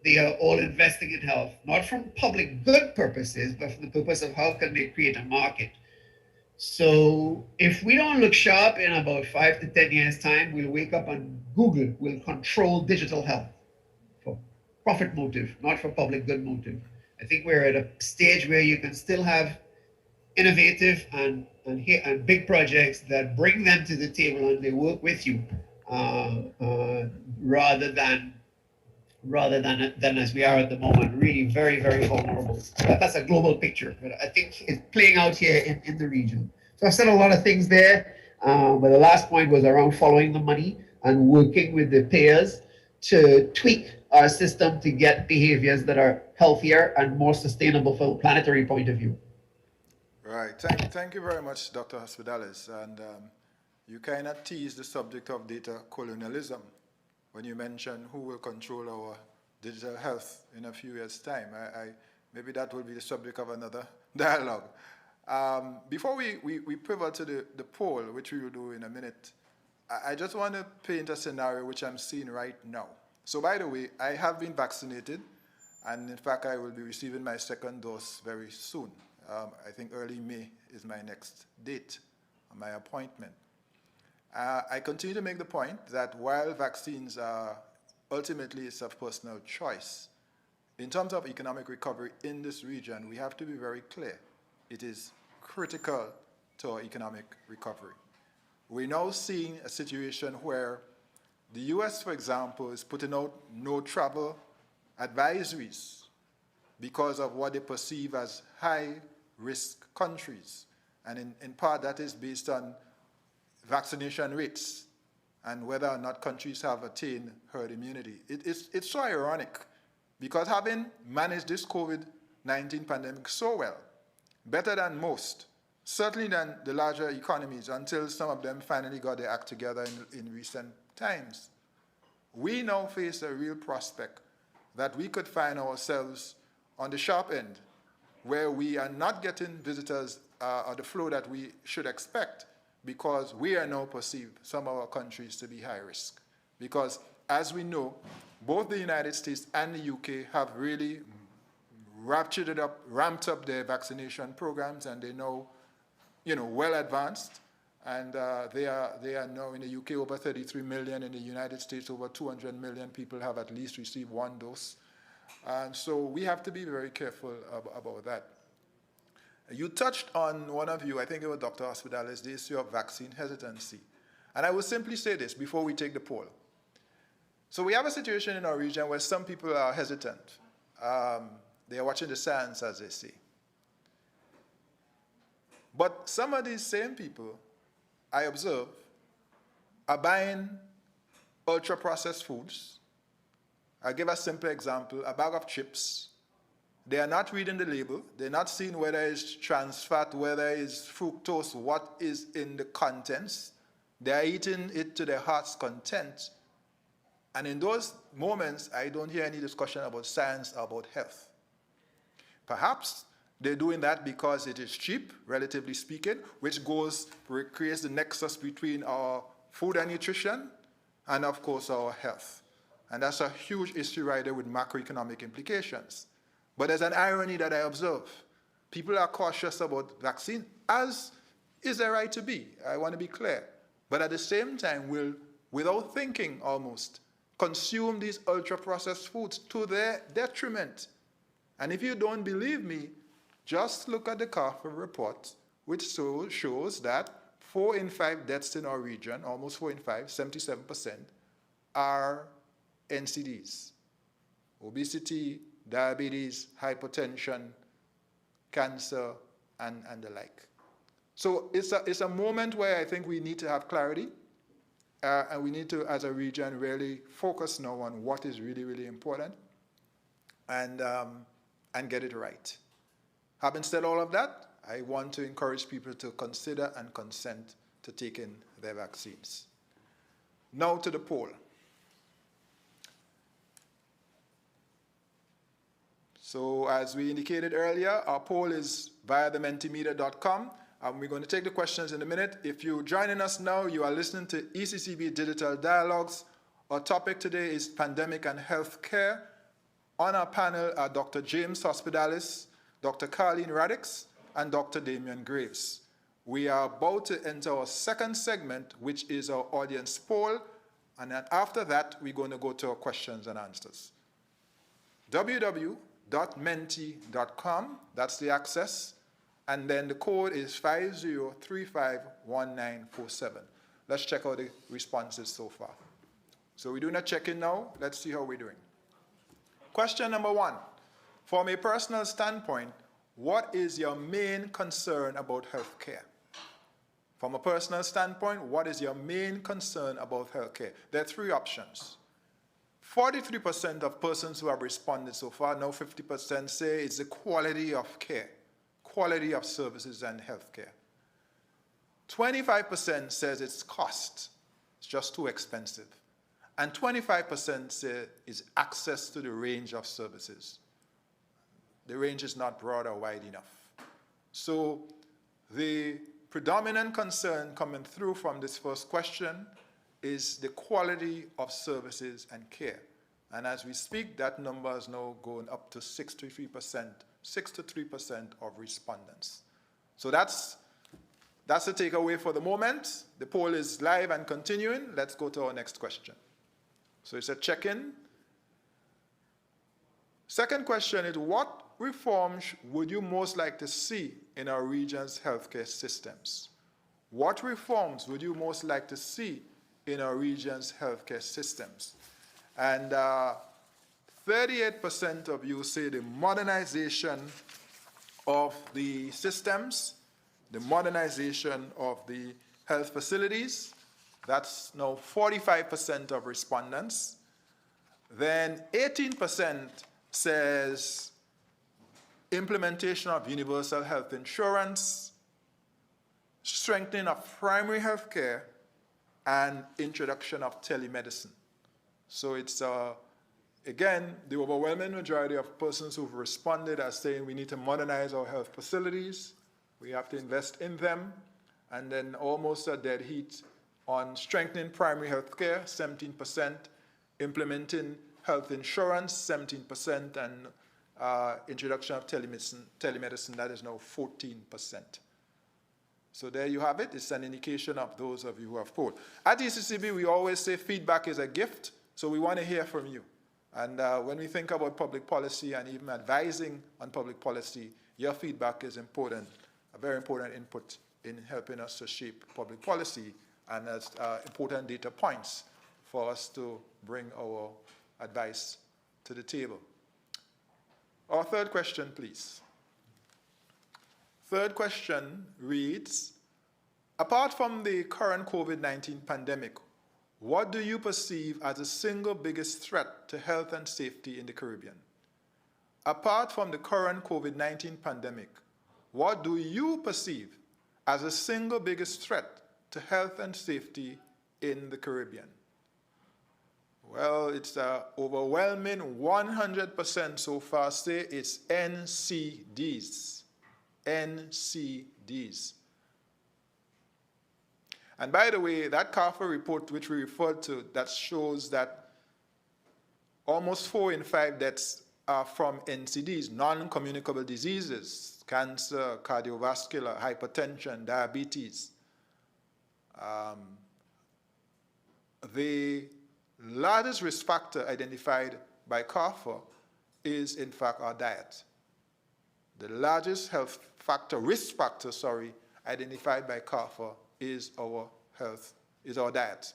they are all investing in health, not from public good purposes, but for the purpose of how can they create a market. So if we don't look sharp in about 5 to 10 years' time, we'll wake up and Google will control digital health for profit motive, not for public good motive. I think we're at a stage where you can still have innovative and big projects that bring them to the table and they work with you, rather than as we are at the moment, really very, very vulnerable. That's a global picture, but I think it's playing out here in the region. So I've said a lot of things there, but the last point was around following the money and working with the payers to tweak our system to get behaviors that are healthier and more sustainable from a planetary point of view. Right. Thank you very much, Dr. Hospitalis. And you kind of teased the subject of data colonialism when you mentioned who will control our digital health in a few years' time. Maybe that will be the subject of another dialogue. Before we pivot to the poll, which we will do in a minute, I just want to paint a scenario which I'm seeing right now. So by the way, I have been vaccinated, and in fact, I will be receiving my second dose very soon. I think early May is my next date, my appointment. I continue to make the point that while vaccines are ultimately it's a personal choice, in terms of economic recovery in this region, we have to be very clear. It is critical to our economic recovery. We're now seeing a situation where the US, for example, is putting out no travel advisories because of what they perceive as high-risk countries. And in part, that is based on vaccination rates and whether or not countries have attained herd immunity. It's so ironic because having managed this COVID-19 pandemic so well, better than most, certainly than the larger economies until some of them finally got their act together in recent times, we now face a real prospect that we could find ourselves on the sharp end where we are not getting visitors or the flow that we should expect because we are now perceived, some of our countries, to be high risk. Because as we know, both the United States and the UK have really ramped up their vaccination programs, and they know, well advanced. And they are now in the UK over 33 million, in the United States over 200 million people have at least received one dose. And so we have to be very careful about that. You touched on, one of you, I think it was Dr. Hospitalis, the issue of vaccine hesitancy. And I will simply say this before we take the poll. So we have a situation in our region where some people are hesitant. They are watching the science, as they say. But some of these same people, I observe, are buying ultra-processed foods. I'll give a simple example, a bag of chips. They are not reading the label. They're not seeing whether it's trans fat, whether it's fructose, what is in the contents. They are eating it to their heart's content. And in those moments, I don't hear any discussion about science or about health. Perhaps they're doing that because it is cheap, relatively speaking, which creates the nexus between our food and nutrition and, of course, our health. And that's a huge issue right there with macroeconomic implications. But there's an irony that I observe. People are cautious about vaccine, as is their right to be. I want to be clear. But at the same time, will, without thinking almost, consume these ultra-processed foods to their detriment. And if you don't believe me, just look at the CARPHA report, which shows that 4 in 5 deaths in our region, almost 4 in 5, 77%, are NCDs. Obesity, diabetes, hypertension, cancer, and the like. So it's a moment where I think we need to have clarity, and we need to, as a region, really focus now on what is really, really important, and get it right. Having said all of that, I want to encourage people to consider and consent to taking their vaccines. Now to the poll. So as we indicated earlier, our poll is via the mentimeter.com. We're going to take the questions in a minute. If you're joining us now, you are listening to ECCB Digital Dialogues. Our topic today is pandemic and healthcare. On our panel are Dr. James Hospitalis, Dr. Carleen Radix, and Dr. Damian Graves. We are about to enter our second segment, which is our audience poll, and then after that, we're going to go to our questions and answers. www.menti.com, that's the access, and then the code is 50351947. Let's check out the responses so far. So we're doing a check-in now. Let's see how we're doing. Question number 1. From a personal standpoint, what is your main concern about health care? From a personal standpoint, what is your main concern about health care? There are 3 options. 43% of persons who have responded so far, now 50% say it's the quality of care, quality of services and health care. 25% says it's cost, it's just too expensive. And 25% say it's access to the range of services. The range is not broad or wide enough. So the predominant concern coming through from this first question is the quality of services and care. And as we speak, that number is now going up to 63% of respondents. So that's the takeaway for the moment. The poll is live and continuing. Let's go to our next question. So it's a check-in. Second question is, what reforms would you most like to see in our region's healthcare systems? What reforms would you most like to see in our region's healthcare systems? And 38% of you say the modernization of the systems, the modernization of the health facilities. That's now 45% of respondents. Then 18% says implementation of universal health insurance, strengthening of primary health care, and introduction of telemedicine. So it's, again, the overwhelming majority of persons who've responded are saying we need to modernize our health facilities, we have to invest in them, and then almost a dead heat on strengthening primary health care, 17%, implementing health insurance, 17%, and introduction of telemedicine, that is now 14%. So there you have it. It's an indication of those of you who have polled. At ECCB, we always say feedback is a gift, so we want to hear from you. And when we think about public policy and even advising on public policy, your feedback is important, a very important input in helping us to shape public policy, and as important data points for us to bring our advice to the table. Our third question, please. Third question reads, apart from the current COVID-19 pandemic, what do you perceive as the single biggest threat to health and safety in the Caribbean? Apart from the current COVID-19 pandemic, what do you perceive as the single biggest threat to health and safety in the Caribbean? Well, it's an overwhelming 100% so far say it's NCDs. NCDs. And by the way, that CARFA report which we referred to, that shows that almost 4 in 5 deaths are from NCDs, non-communicable diseases, cancer, cardiovascular, hypertension, diabetes. The largest risk factor identified by CARFA is, in fact, our diet. The largest risk factor, identified by CARFA is our diet.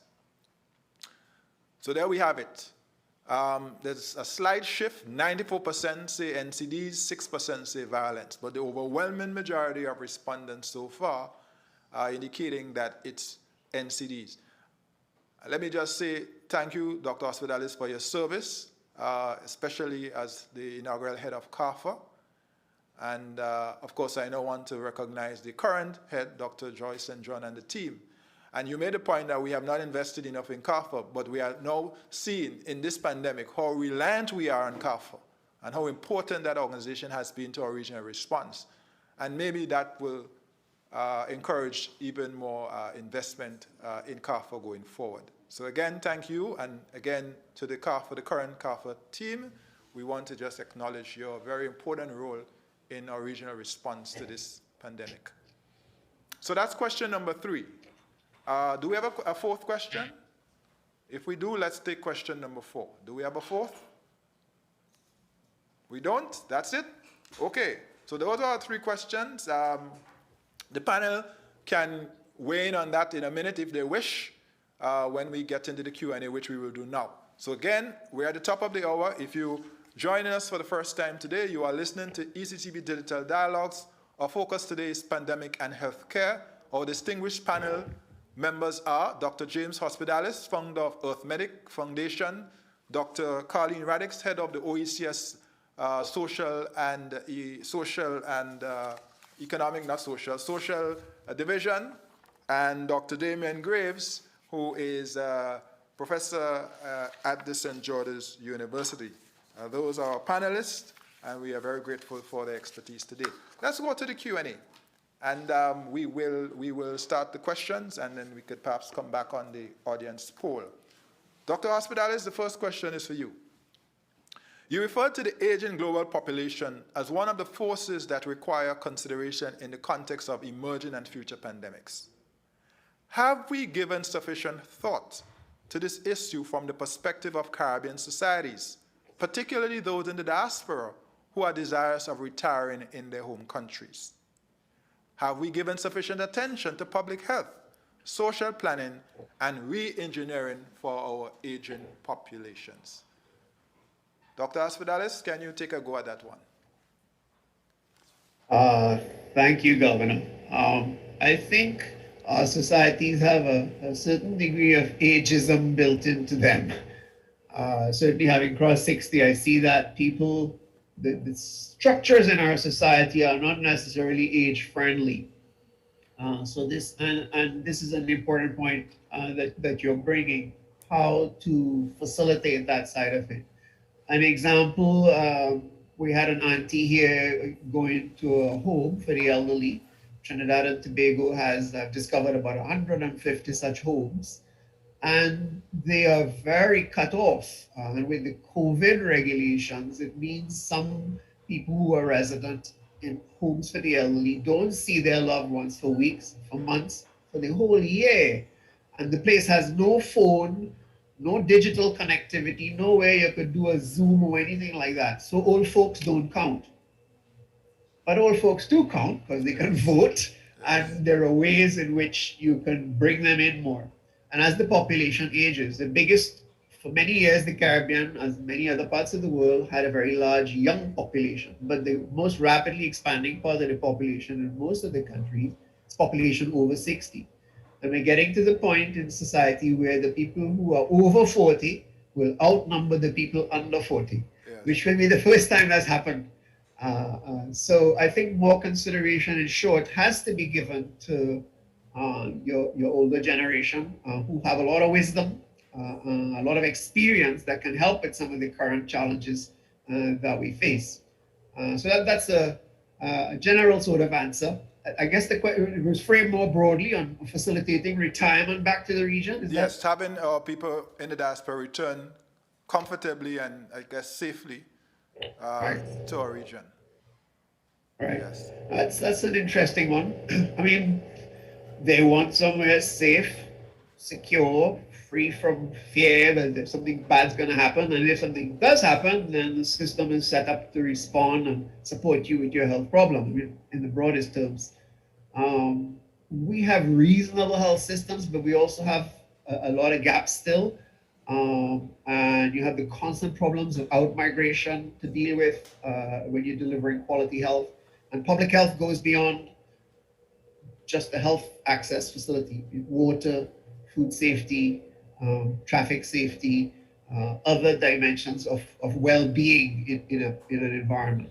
So there we have it. There's a slight shift. 94% say NCDs, 6% say violence, but the overwhelming majority of respondents so far are indicating that it's NCDs. Let me just say thank you, Dr. Hospitalis, for your service, especially as the inaugural head of CARFA. And of course, I now want to recognize the current head, Dr. Joyce and John, and the team. And you made a point that we have not invested enough in CARFA, but we are now seeing in this pandemic how reliant we are on CARFA and how important that organization has been to our regional response. And maybe that will encourage even more investment in CARFA going forward. So again, thank you, and again to the current CARFA team, we want to just acknowledge your very important role in our regional response to this pandemic. So that's question number 3. Do we have a fourth question? If we do, let's take question number 4. Do we have a fourth? We don't? That's it? Okay. So those are 3 questions. The panel can weigh in on that in a minute if they wish when we get into the Q&A, which we will do now. So again, we're at the top of the hour. If you joining us for the first time today, you are listening to ECCB Digital Dialogues. Our focus today is pandemic and healthcare. Our distinguished panel members are Dr. James Hospitalis, founder of Earth Medic Foundation, Dr. Carleen Radix, head of the OECS social division, and Dr. Damian Graves, who is professor at the St. George's University. Those are our panelists, and we are very grateful for their expertise today. Let's go to the Q&A, and we will start the questions, and then we could perhaps come back on the audience poll. Dr. Hospitalis, the first question is for you. You referred to the aging global population as one of the forces that require consideration in the context of emerging and future pandemics. Have we given sufficient thought to this issue from the perspective of Caribbean societies, particularly those in the diaspora who are desirous of retiring in their home countries? Have we given sufficient attention to public health, social planning, and re-engineering for our aging populations? Dr. Hospitalis, can you take a go at that one? Thank you, Governor. I think our societies have a certain degree of ageism built into them. Certainly having crossed 60, I see that people, the structures in our society are not necessarily age-friendly. So this, and this is an important point that you're bringing, how to facilitate that side of it. An example, we had an auntie here going to a home for the elderly. Trinidad and Tobago has discovered about 150 such homes, and they are very cut off. And with the COVID regulations, it means some people who are resident in homes for the elderly don't see their loved ones for weeks, for months, for the whole year. And the place has no phone, no digital connectivity, no way you could do a Zoom or anything like that. So old folks don't count. But old folks do count because they can vote, and there are ways in which you can bring them in more. And as the population ages, the biggest, for many years, the Caribbean, as many other parts of the world, had a very large young population. But the most rapidly expanding part of the population in most of the countries is population over 60. And we're getting to the point in society where the people who are over 40 will outnumber the people under 40, which will be the first time that's happened. So I think more consideration, in short, has to be given to your older generation who have a lot of wisdom, a lot of experience that can help with some of the current challenges that we face. So that's a general sort of answer. I guess the question, it was framed more broadly on facilitating retirement back to the region. Yes, having our people in the diaspora return comfortably and I guess safely to our region. Right. Yes. That's an interesting one. I mean, they want somewhere safe, secure, free from fear that if something bad's going to happen. And if something does happen, then the system is set up to respond and support you with your health problem. I mean, in the broadest terms. We have reasonable health systems, but we also have a lot of gaps still. And you have the constant problems of out-migration to deal with when you're delivering quality health. And public health goes beyond just a health access facility, water, food safety, traffic safety, other dimensions of well-being in an environment.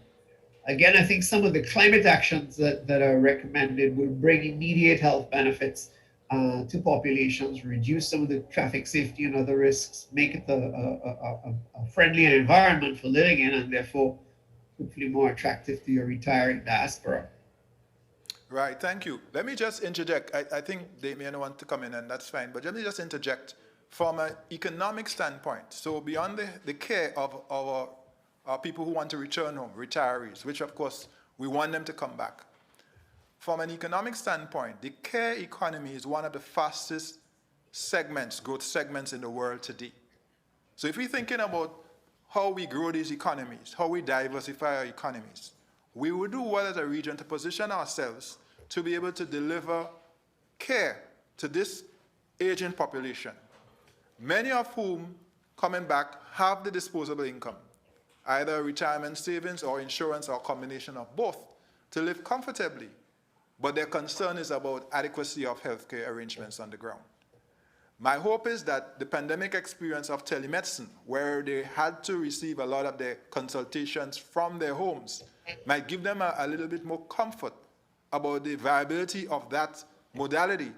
Again, I think some of the climate actions that are recommended will bring immediate health benefits to populations, reduce some of the traffic safety and other risks, make it a friendlier environment for living in, and therefore hopefully more attractive to your retiring diaspora. Right, thank you. Let me just interject. I think Damian wants to come in, and that's fine, but let me just interject from an economic standpoint. So beyond the care of people who want to return home, retirees, which of course we want them to come back. From an economic standpoint, the care economy is one of the fastest growth segments in the world today. So if we're thinking about how we grow these economies, how we diversify our economies, we will do well as a region to position ourselves to be able to deliver care to this aging population, many of whom coming back have the disposable income, either retirement savings or insurance or a combination of both, to live comfortably. But their concern is about adequacy of healthcare arrangements on the ground. My hope is that the pandemic experience of telemedicine, where they had to receive a lot of their consultations from their homes, might give them a little bit more comfort about the viability of that modality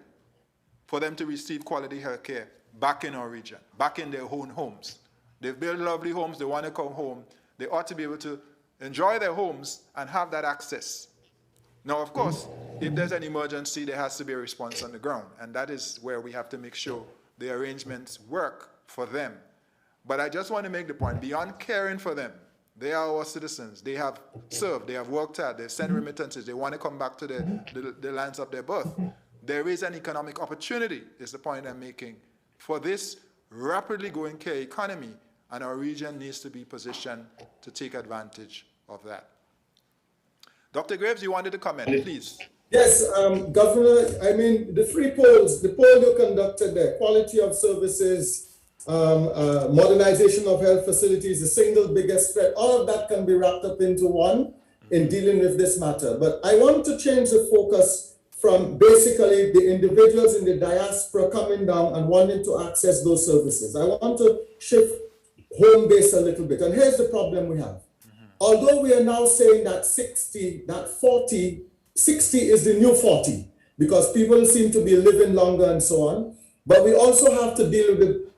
for them to receive quality health care back in our region, back in their own homes. They've built lovely homes, they want to come home. They ought to be able to enjoy their homes and have that access. Now, of course, if there's an emergency, there has to be a response on the ground, and that is where we have to make sure the arrangements work for them. But I just want to make the point, beyond caring for them, they are our citizens. They have served, they have worked hard, they've sent remittances, they want to come back to the lands of their birth. There is an economic opportunity, is the point I'm making, for this rapidly growing care economy, and our region needs to be positioned to take advantage of that. Dr. Graves, you wanted to comment, please. Yes, Governor, I mean, the three polls, the poll you conducted there, quality of services, modernization of health facilities, the single biggest threat, all of that can be wrapped up into one in dealing with this matter. But I want to change the focus from basically the individuals in the diaspora coming down and wanting to access those services. I want to shift home base a little bit. And here's the problem we have. Although we are now saying that 60 is the new 40, because people seem to be living longer and so on, but we also have to deal with the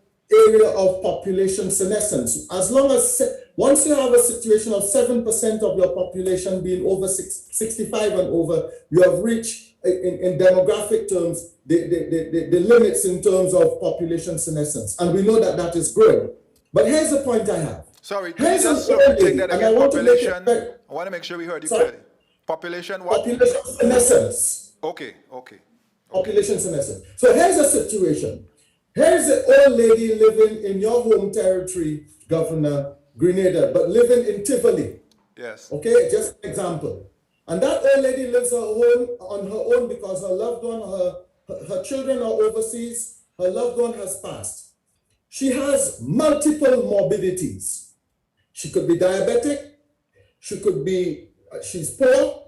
area of population senescence. As long as, once you have a situation of 7% of your population being over 65 and over, you have reached, in demographic terms, the limits in terms of population senescence. And we know that that is growing. But here's the point I have. Sorry, can you just take that again? Population, I want to make sure we heard you clearly. Population what? Population senescence. Okay. Population senescence. So here's the situation. Here's an old lady living in your home territory, Governor, Grenada, but living in Tivoli. Yes. Okay, just an example. And that old lady lives on her own because her loved one, her children are overseas, her loved one has passed. She has multiple morbidities. She could be diabetic, she's poor,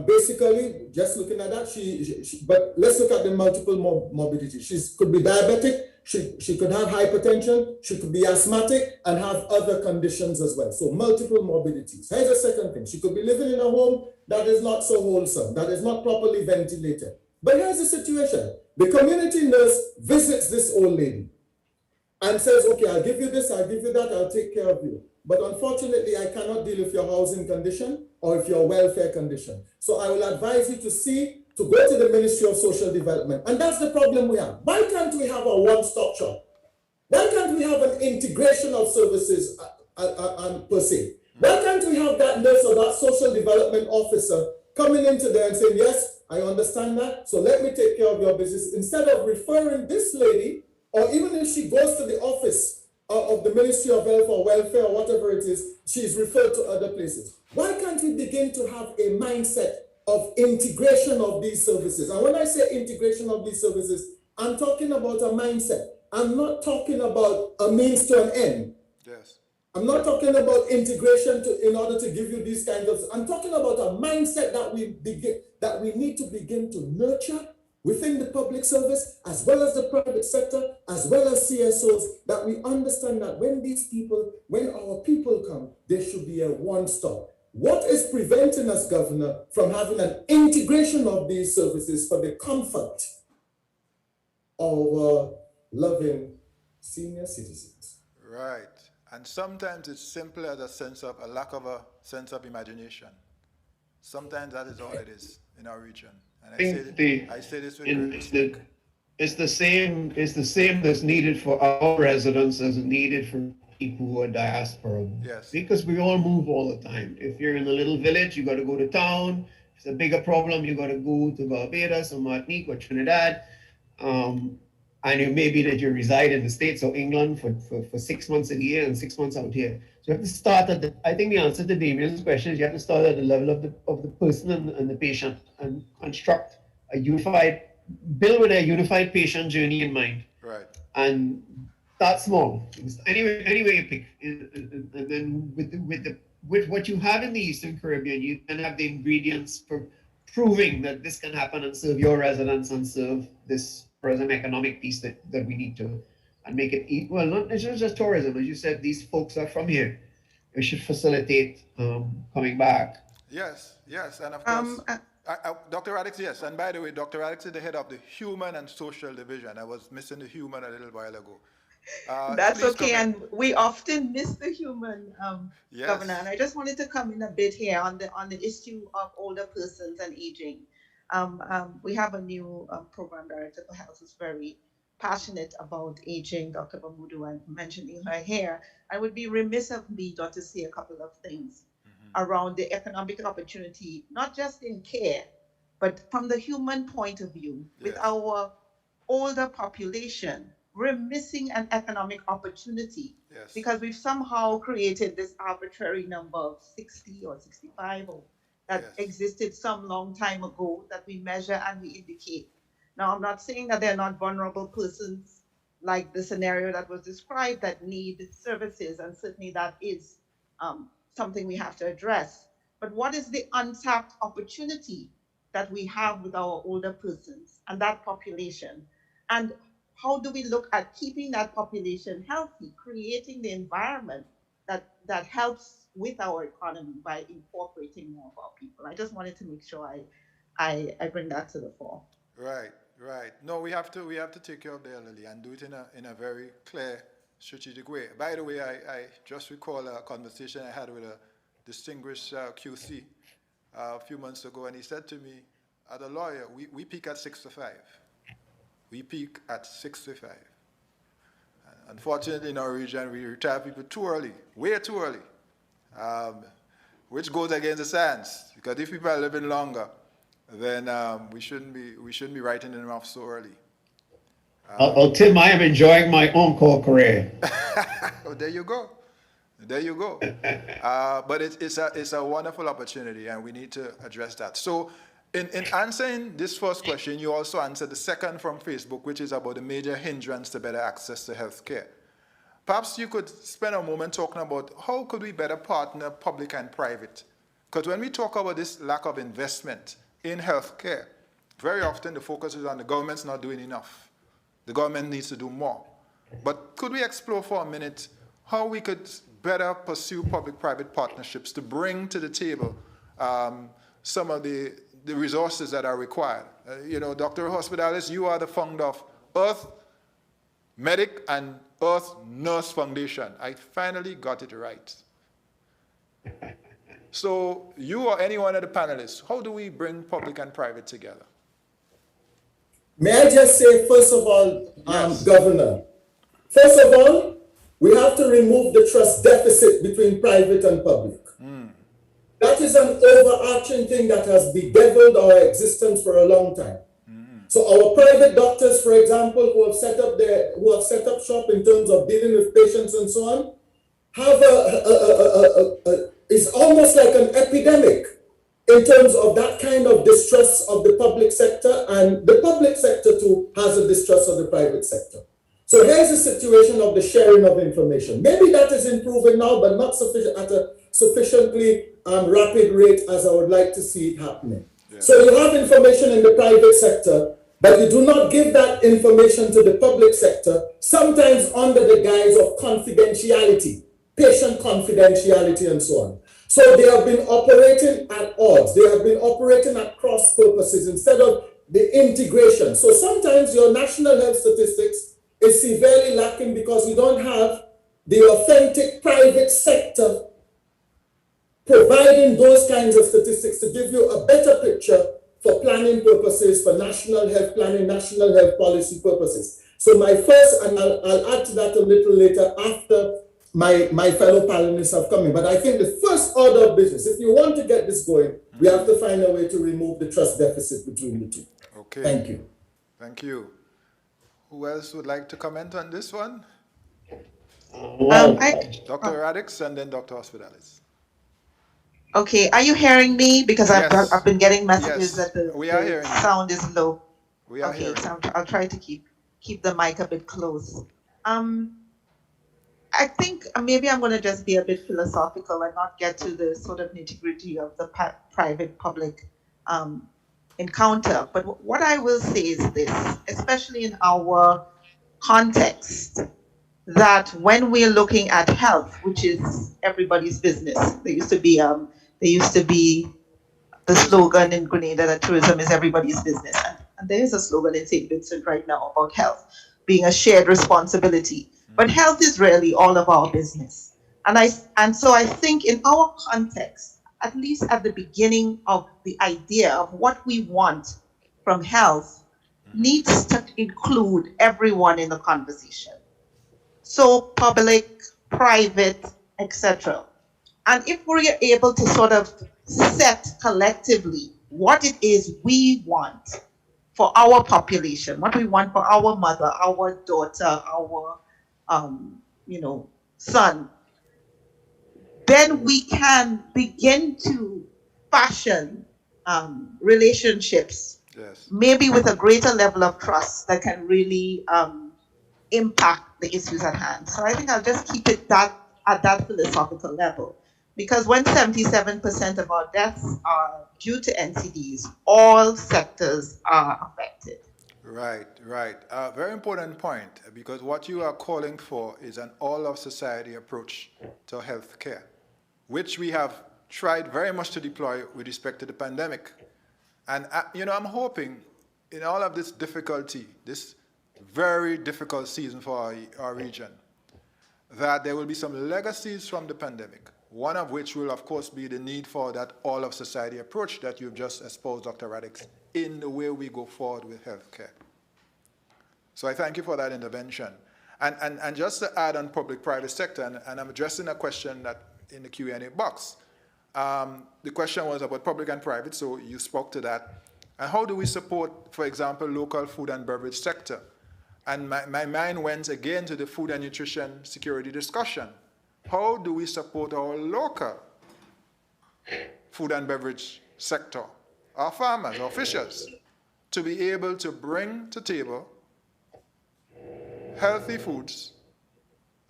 basically, just looking at that, but let's look at the multiple morbidities. She could be diabetic, she could have hypertension, she could be asthmatic, and have other conditions as well. So multiple morbidities. Here's the second thing. She could be living in a home that is not so wholesome, that is not properly ventilated. But here's the situation. The community nurse visits this old lady and says, okay, I'll give you this, I'll give you that, I'll take care of you. But unfortunately, I cannot deal with your housing condition or with your welfare condition. So I will advise you to go to the Ministry of Social Development. And that's the problem we have. Why can't we have a one-stop shop? Why can't we have an integration of services per se? Why can't we have that nurse or that social development officer coming into there and saying, yes, I understand that, so let me take care of your business, instead of referring this lady, or even if she goes to the office of the Ministry of Health or Welfare or whatever it is, she's referred to other places. Why can't we begin to have a mindset of integration of these services? And when I say integration of these services, I'm talking about a mindset. I'm not talking about a means to an end. Yes. I'm not talking about integration in order to give you these kinds of, I'm talking about a mindset that we need to begin to nurture within the public service, as well as the private sector, as well as CSOs, that we understand that when our people come, there should be a one-stop. What is preventing us, Governor, from having an integration of these services for the comfort of our loving senior citizens? Right. And sometimes it's simple as a lack of a sense of imagination. Sometimes that is all it is in our region. And I say this with it's the same that's needed for our residents as is needed for people who are diaspora. Yes. Because we all move all the time. If you're in a little village, you got to go to town. If it's a bigger problem, you got to go to Barbados or Martinique or Trinidad. And it may be that you reside in the States or England for 6 months a year and 6 months out here. So you have to start at I think the answer to Damian's question is you have to start at the level of the person and the patient and construct build with a unified patient journey in mind. Right. And start small. Anyway you pick. And then with what you have in the Eastern Caribbean, you can have the ingredients for proving that this can happen and serve your residents and serve this tourism economic piece that we need to, and make it well, not just tourism, as you said, these folks are from here. We should facilitate coming back. Yes, and of course, Dr. Radix, yes, and by the way, Dr. Radix is the head of the Human and Social Division. I was missing the human a little while ago. That's okay, and we often miss the human, yes. Governor. And I just wanted to come in a bit here on the issue of older persons and aging. We have a new program director for health who's very passionate about aging, Dr. Bamudu, and mentioning her here. I would be remiss of me not to say a couple of things around the economic opportunity, not just in care, but from the human point of view. With our older population, we're missing an economic opportunity because we've somehow created this arbitrary number of 60 or 65 or that existed some long time ago that we measure and we indicate. Now, I'm not saying that they're not vulnerable persons like the scenario that was described that need services, and certainly that is something we have to address. But what is the untapped opportunity that we have with our older persons and that population? And how do we look at keeping that population healthy, creating the environment that helps with our economy by incorporating more of our people? I just wanted to make sure I bring that to the fore. Right. No, we have to take care of the elderly and do it in a very clear, strategic way. By the way, I just recall a conversation I had with a distinguished QC a few months ago, and he said to me, as a lawyer, we peak at 65. We peak at 65. Unfortunately, in our region, we retire people too early, way too early, which goes against the science. Because if people are living longer, then we shouldn't be writing them off so early. Tim, I am enjoying my on-call career. Oh, there you go. But it's a wonderful opportunity, and we need to address that. So, in answering this first question, you also answered the second from Facebook, which is about the major hindrance to better access to health care. Perhaps you could spend a moment talking about how could we better partner public and private? Because when we talk about this lack of investment in health care, very often the focus is on the government's not doing enough. The government needs to do more. But could we explore for a minute how we could better pursue public-private partnerships to bring to the table some of the resources that are required? Dr. Hospitalis, you are the founder of Earth Medic and Earth Nurse Foundation. I finally got it right. So you or any one of the panelists, how do we bring public and private together? May I just say, first of all, Governor, first of all, we have to remove the trust deficit between private and public. That is an overarching thing that has bedeviled our existence for a long time. So our private doctors, for example, who have set up shop in terms of dealing with patients and so on, have it's almost like an epidemic in terms of that kind of distrust of the public sector, and the public sector too has a distrust of the private sector. So here's the situation of the sharing of information. Maybe that is improving now, but not at a sufficiently rapid rate as I would like to see it happening. Yeah. So you have information in the private sector, but you do not give that information to the public sector, sometimes under the guise of confidentiality, patient confidentiality and so on. So they have been operating at odds. They have been operating at cross purposes instead of the integration. So sometimes your national health statistics is severely lacking because you don't have the authentic private sector providing those kinds of statistics to give you a better picture for planning purposes, for national health planning, national health policy purposes. So my first, and I'll add to that a little later after my fellow panelists have come in. But I think the first order of business, if you want to get this going, we have to find a way to remove the trust deficit between the two. Okay. Thank you. Thank you. Who else would like to comment on this one? Dr. Radix and then Dr. Hospitalis. Okay, are you hearing me? Because Yes. I've been getting messages Yes, that we are hearing you. sound is low. We are Okay, hearing. so I'll try to keep the mic a bit close. I think maybe I'm going to just be a bit philosophical and not get to the sort of nitty-gritty of the private-public encounter. But what I will say is this, especially in our context, that when we're looking at health, which is everybody's business, there used to be the slogan in Grenada that tourism is everybody's business, and there is a slogan in St. Vincent right now about health being a shared responsibility. But health is really all of our business, and so I think in our context, at least at the beginning of the idea of what we want from health, needs to include everyone in the conversation. So public, private, etc. And if we're able to sort of set collectively what it is we want for our population, what we want for our mother, our daughter, our son, then we can begin to fashion relationships, Yes. maybe with a greater level of trust that can really impact the issues at hand. So I think I'll just keep it at that philosophical level. Because when 77% of our deaths are due to NCDs, all sectors are affected. Right. Very important point, because what you are calling for is an all-of-society approach to health care, which we have tried very much to deploy with respect to the pandemic. And, I'm hoping in all of this difficulty, this very difficult season for our region, that there will be some legacies from the pandemic, one of which will, of course, be the need for that all-of-society approach that you've just espoused, Dr. Radix, in the way we go forward with healthcare. So I thank you for that intervention. And just to add on public-private sector, and I'm addressing a question that in the Q&A box. The question was about public and private, so you spoke to that. And how do we support, for example, local food and beverage sector? And my mind went again to the food and nutrition security discussion. How do we support our local food and beverage sector, our farmers, our fishers, to be able to bring to table healthy foods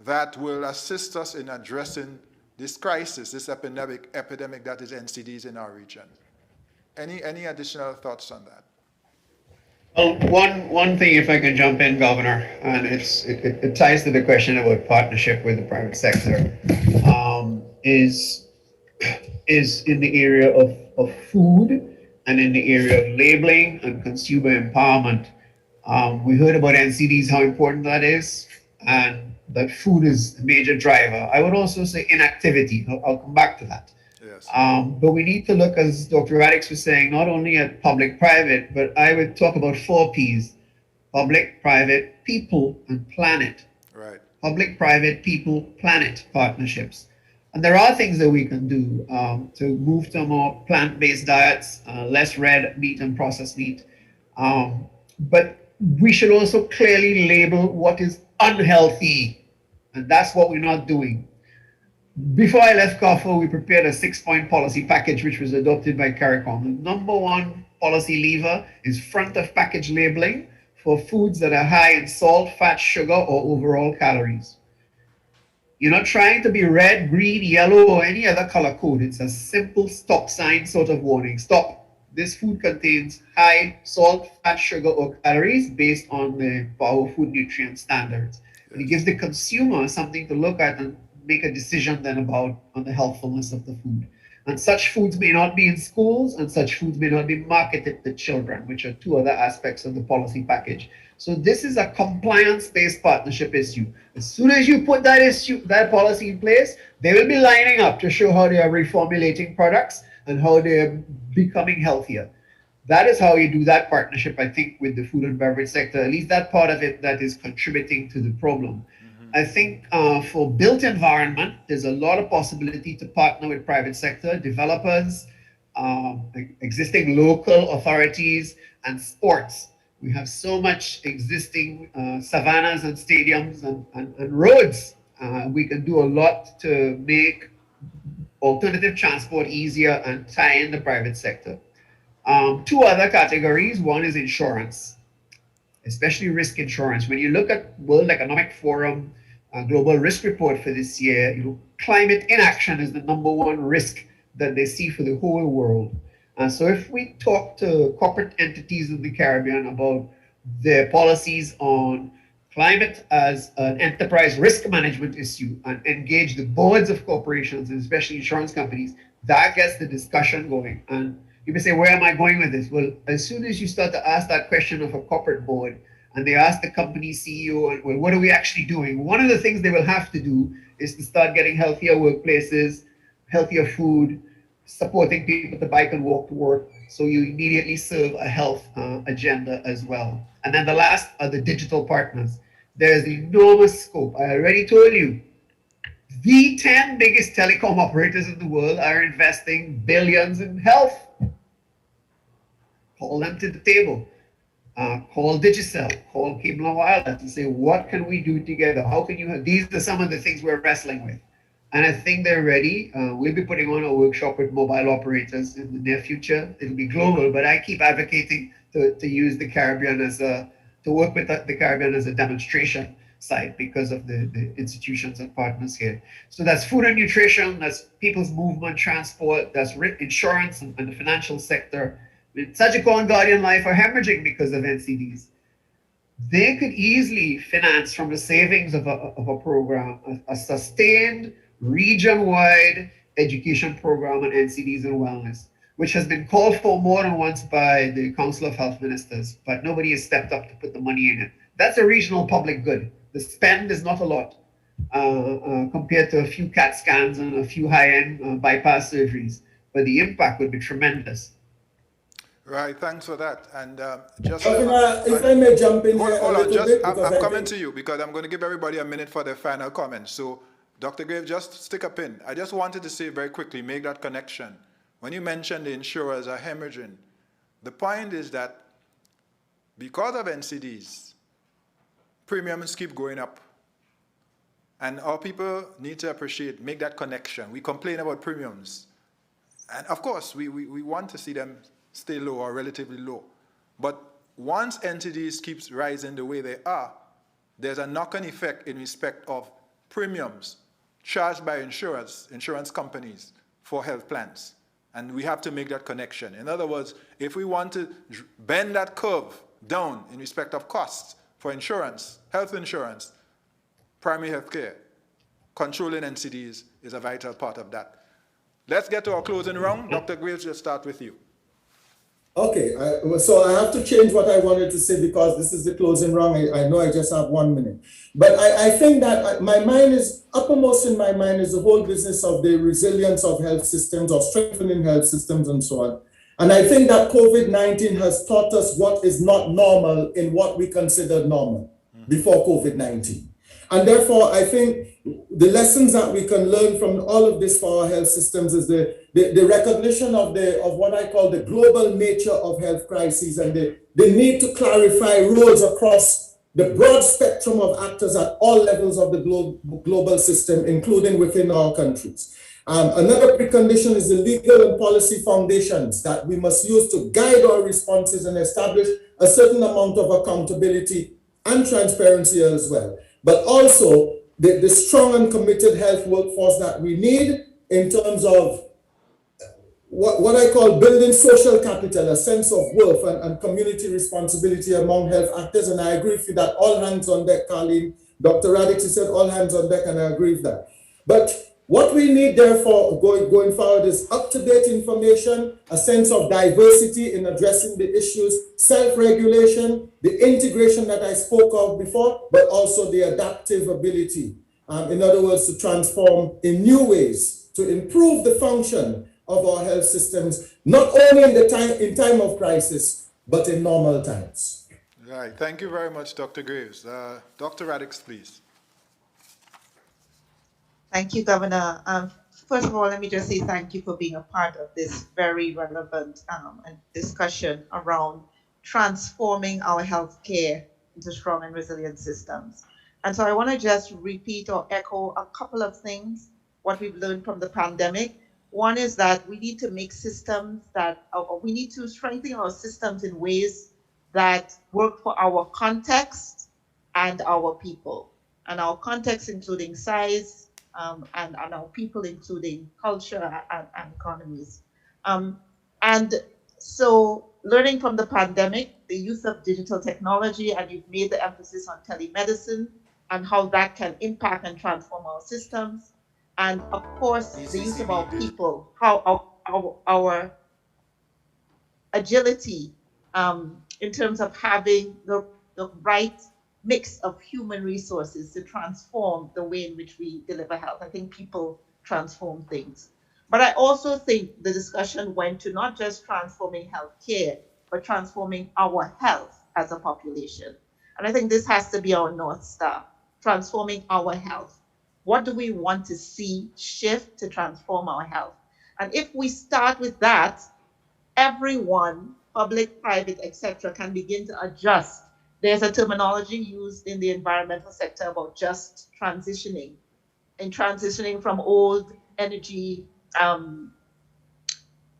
that will assist us in addressing this crisis, this epidemic that is NCDs in our region? Any additional thoughts on that? Well, one thing, if I can jump in, Governor, and it ties to the question about partnership with the private sector, is in the area of food and in the area of labeling and consumer empowerment. We heard about NCDs, how important that is, and that food is a major driver. I would also say inactivity. I'll come back to that. Yes. But we need to look, as Dr. Radix was saying, not only at public-private, but I would talk about 4 Ps: public, private, people, and planet. Right. Public, private, people, planet partnerships. And there are things that we can do to move to more plant-based diets, less red meat and processed meat. But we should also clearly label what is unhealthy, and that's what we're not doing. Before I left CARFO, we prepared a 6-point policy package, which was adopted by CARICOM. The number one policy lever is front of package labeling for foods that are high in salt, fat, sugar, or overall calories. You're not trying to be red, green, yellow, or any other color code. It's a simple stop sign sort of warning. Stop. This food contains high salt, fat, sugar, or calories based on the Power Food Nutrient Standards. And it gives the consumer something to look at and make a decision then about on the healthfulness of the food. And such foods may not be in schools, and such foods may not be marketed to children, which are 2 other aspects of the policy package. So this is a compliance-based partnership issue. As soon as you put that policy in place, they will be lining up to show how they are reformulating products and how they are becoming healthier. That is how you do that partnership, I think, with the food and beverage sector, at least that part of it that is contributing to the problem. I think for built environment, there's a lot of possibility to partner with private sector, developers, existing local authorities, and sports. We have so much existing savannas and stadiums and roads. We can do a lot to make alternative transport easier and tie in the private sector. Two other categories. One is insurance, especially risk insurance. When you look at World Economic Forum global risk report for this year, climate inaction is the #1 risk that they see for the whole world. So if we talk to corporate entities in the Caribbean about their policies on climate as an enterprise risk management issue and engage the boards of corporations, and especially insurance companies, that gets the discussion going. And you may say, where am I going with this? Well, as soon as you start to ask that question of a corporate board, and they ask the company CEO, well, what are we actually doing? One of the things they will have to do is to start getting healthier workplaces, healthier food, supporting people to bike and walk to work. So you immediately serve a health agenda as well. And then the last are the digital partners. There's enormous scope. I already told you, the 10 biggest telecom operators in the world are investing billions in health. Call them to the table. Call Digicel, call Cable & Wireless and say, what can we do together? How can you, these are some of the things we're wrestling with. And I think they're ready. We'll be putting on a workshop with mobile operators in the near future. It'll be global, but I keep advocating to use the Caribbean to work with the Caribbean as a demonstration site because of the institutions and partners here. So that's food and nutrition, that's people's movement, transport, that's insurance and the financial sector. Sagicor and Guardian Life are hemorrhaging because of NCDs. They could easily finance from the savings of a program, a sustained region-wide education program on NCDs and wellness, which has been called for more than once by the Council of Health Ministers, but nobody has stepped up to put the money in it. That's a regional public good. The spend is not a lot compared to a few CAT scans and a few high-end bypass surgeries, but the impact would be tremendous. Right, thanks for that. And just if I may jump in here hold a on, little bit. I'm coming to you because I'm going to give everybody a minute for their final comments. So, Dr. Graves, just stick a pin. I just wanted to say very quickly, make that connection. When you mentioned the insurers are hemorrhaging, the point is that because of NCDs, premiums keep going up. And our people need to appreciate, make that connection. We complain about premiums. And of course, we want to see them stay low or relatively low. But once NCDs keeps rising the way they are, there's a knock-on effect in respect of premiums charged by insurance companies for health plans. And we have to make that connection. In other words, if we want to bend that curve down in respect of costs for insurance, health insurance, primary health care, controlling NCDs is a vital part of that. Let's get to our closing round. Dr. Graves, let's start with you. Okay, so I have to change what I wanted to say because this is the closing round. I know I just have 1 minute. But I think that my mind is, uppermost in my mind is the whole business of the resilience of health systems or strengthening health systems and so on. And I think that COVID-19 has taught us what is not normal in what we considered normal before COVID-19. And therefore, I think the lessons that we can learn from all of this for our health systems is the recognition of what I call the global nature of health crises and the need to clarify roles across the broad spectrum of actors at all levels of the global system, including within our countries. Another precondition is the legal and policy foundations that we must use to guide our responses and establish a certain amount of accountability and transparency as well. But also the strong and committed health workforce that we need in terms of what I call building social capital, a sense of worth and community responsibility among health actors. And I agree with you that all hands on deck, Carleen. Dr. Radix said all hands on deck, and I agree with that. But what we need, therefore, going forward is up-to-date information, a sense of diversity in addressing the issues, self-regulation, the integration that I spoke of before, but also the adaptive ability. In other words, to transform in new ways, to improve the function of our health systems, not only in time of crisis, but in normal times. Right. Thank you very much, Dr. Graves. Dr. Radix, please. Thank you, Governor. First of all, let me just say thank you for being a part of this very relevant discussion around transforming our healthcare into strong and resilient systems. And so I want to just repeat or echo a couple of things, what we've learned from the pandemic. One is that we need to make systems that, or we need to strengthen our systems in ways that work for our context and our people. And our context, including size, and our people, including culture and economies. Um, and so, learning from the pandemic, the use of digital technology, and you've made the emphasis on telemedicine and how that can impact and transform our systems. And of course, the use of our people, how our agility in terms of having the right mix of human resources to transform the way in which we deliver health. I think people transform things. But I also think the discussion went to not just transforming healthcare, but transforming our health as a population. And I think this has to be our North Star, transforming our health. What do we want to see shift to transform our health? And if we start with that, everyone, public, private, etc., can begin to adjust. There's a terminology used in the environmental sector about just transitioning, and transitioning from old energy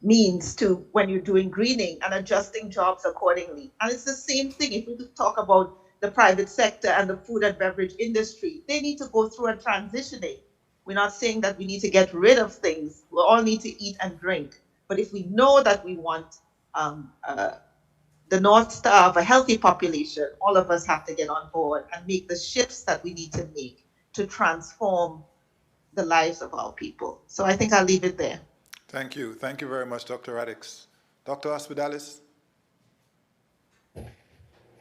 means to when you're doing greening and adjusting jobs accordingly. And it's the same thing if we talk about the private sector and the food and beverage industry. They need to go through a transitioning. We're not saying that we need to get rid of things. We all need to eat and drink. But if we know that we want the North Star of a healthy population, all of us have to get on board and make the shifts that we need to make to transform the lives of our people. So I think I'll leave it there. Thank you. Thank you very much, Dr. Radix. Dr. Hospitalis?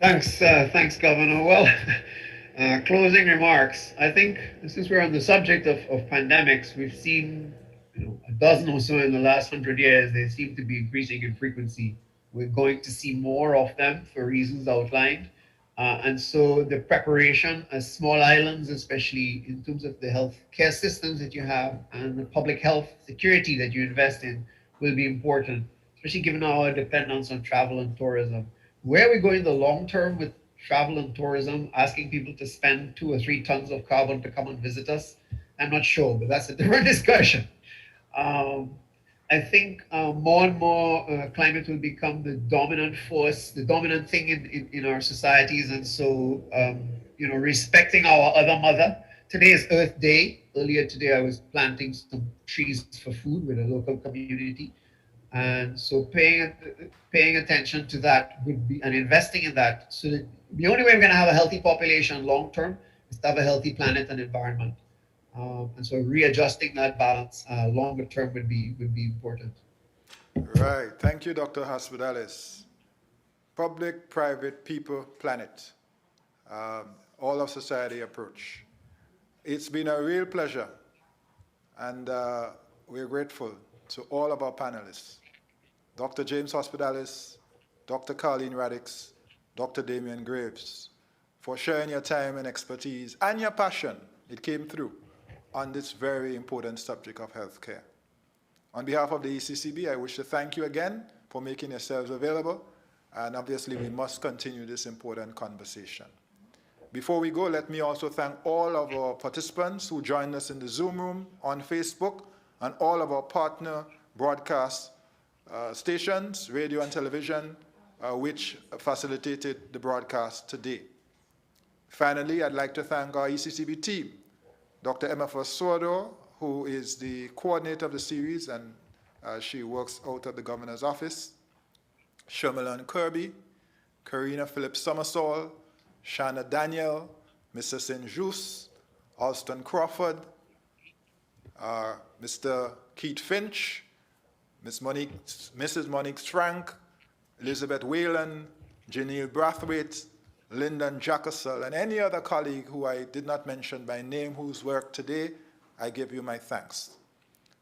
Thanks, Governor. Well, closing remarks. I think since we're on the subject of pandemics, we've seen a dozen or so in the last 100 years. They seem to be increasing in frequency. We're going to see more of them for reasons outlined. And so the preparation as small islands, especially in terms of the healthcare systems that you have and the public health security that you invest in, will be important, especially given our dependence on travel and tourism. Where are we going the long term with travel and tourism, asking people to spend 2 or 3 tons of carbon to come and visit us? I'm not sure, but that's a different discussion. I think more and more climate will become the dominant force, the dominant thing in our societies. And so, respecting our other mother. Today is Earth Day. Earlier today, I was planting some trees for food with a local community. And so paying attention to that would be, and investing in that, so that the only way we're going to have a healthy population long term is to have a healthy planet and environment. And so readjusting that balance longer term would be important. Right. Thank you, Dr. Hospitalis. Public, private, people, planet. All of society approach. It's been a real pleasure, and we're grateful to all of our panelists, Dr. James Hospitalis, Dr. Colleen Radix, Dr. Damian Graves, for sharing your time and expertise and your passion, it came through, on this very important subject of healthcare. On behalf of the ECCB, I wish to thank you again for making yourselves available, and obviously we must continue this important conversation. Before we go, let me also thank all of our participants who joined us in the Zoom room, on Facebook, and all of our partner broadcast stations, radio and television, which facilitated the broadcast today. Finally, I'd like to thank our ECCB team, Dr. Emma Fasordo, who is the coordinator of the series, and she works out of the governor's office, Shermalan Kirby, Karina Phillips Summersall, Shana Daniel, Mr. St. Alston Crawford, Mr. Keith Finch, Mrs. Monique Frank, Elizabeth Whalen, Janelle Brathwaite, Lyndon Jacosel, and any other colleague who I did not mention by name whose work today, I give you my thanks.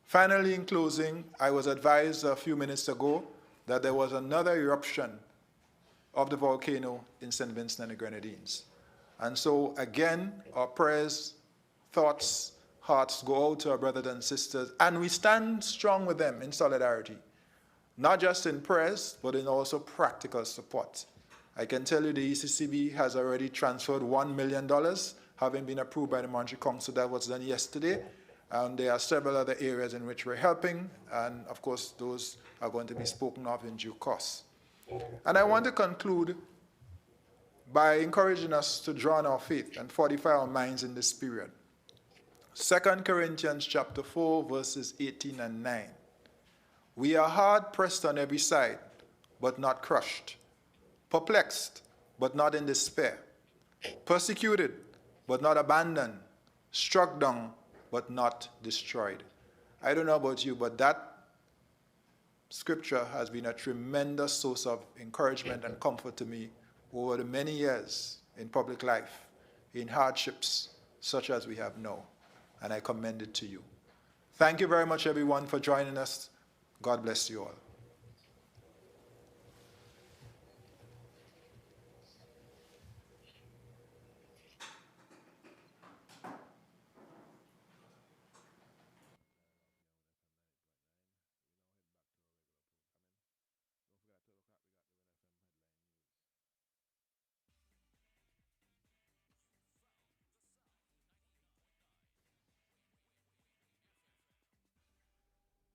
Finally, in closing, I was advised a few minutes ago that there was another eruption of the volcano in St. Vincent and the Grenadines. And so, again, our prayers, thoughts, hearts go out to our brothers and sisters, and we stand strong with them in solidarity, not just in prayers, but in also practical support. I can tell you the ECCB has already transferred $1 million, having been approved by the Monetary Council. That was done yesterday. And there are several other areas in which we're helping, and of course, those are going to be spoken of in due course. And I want to conclude by encouraging us to draw on our faith and fortify our minds in this period. 2 Corinthians chapter 4, verses 18 and 9. We are hard pressed on every side, but not crushed. Perplexed, but not in despair. Persecuted, but not abandoned. Struck down, but not destroyed. I don't know about you, but that scripture has been a tremendous source of encouragement and comfort to me over the many years in public life, in hardships such as we have now, and I commend it to you. Thank you very much, everyone, for joining us. God bless you all.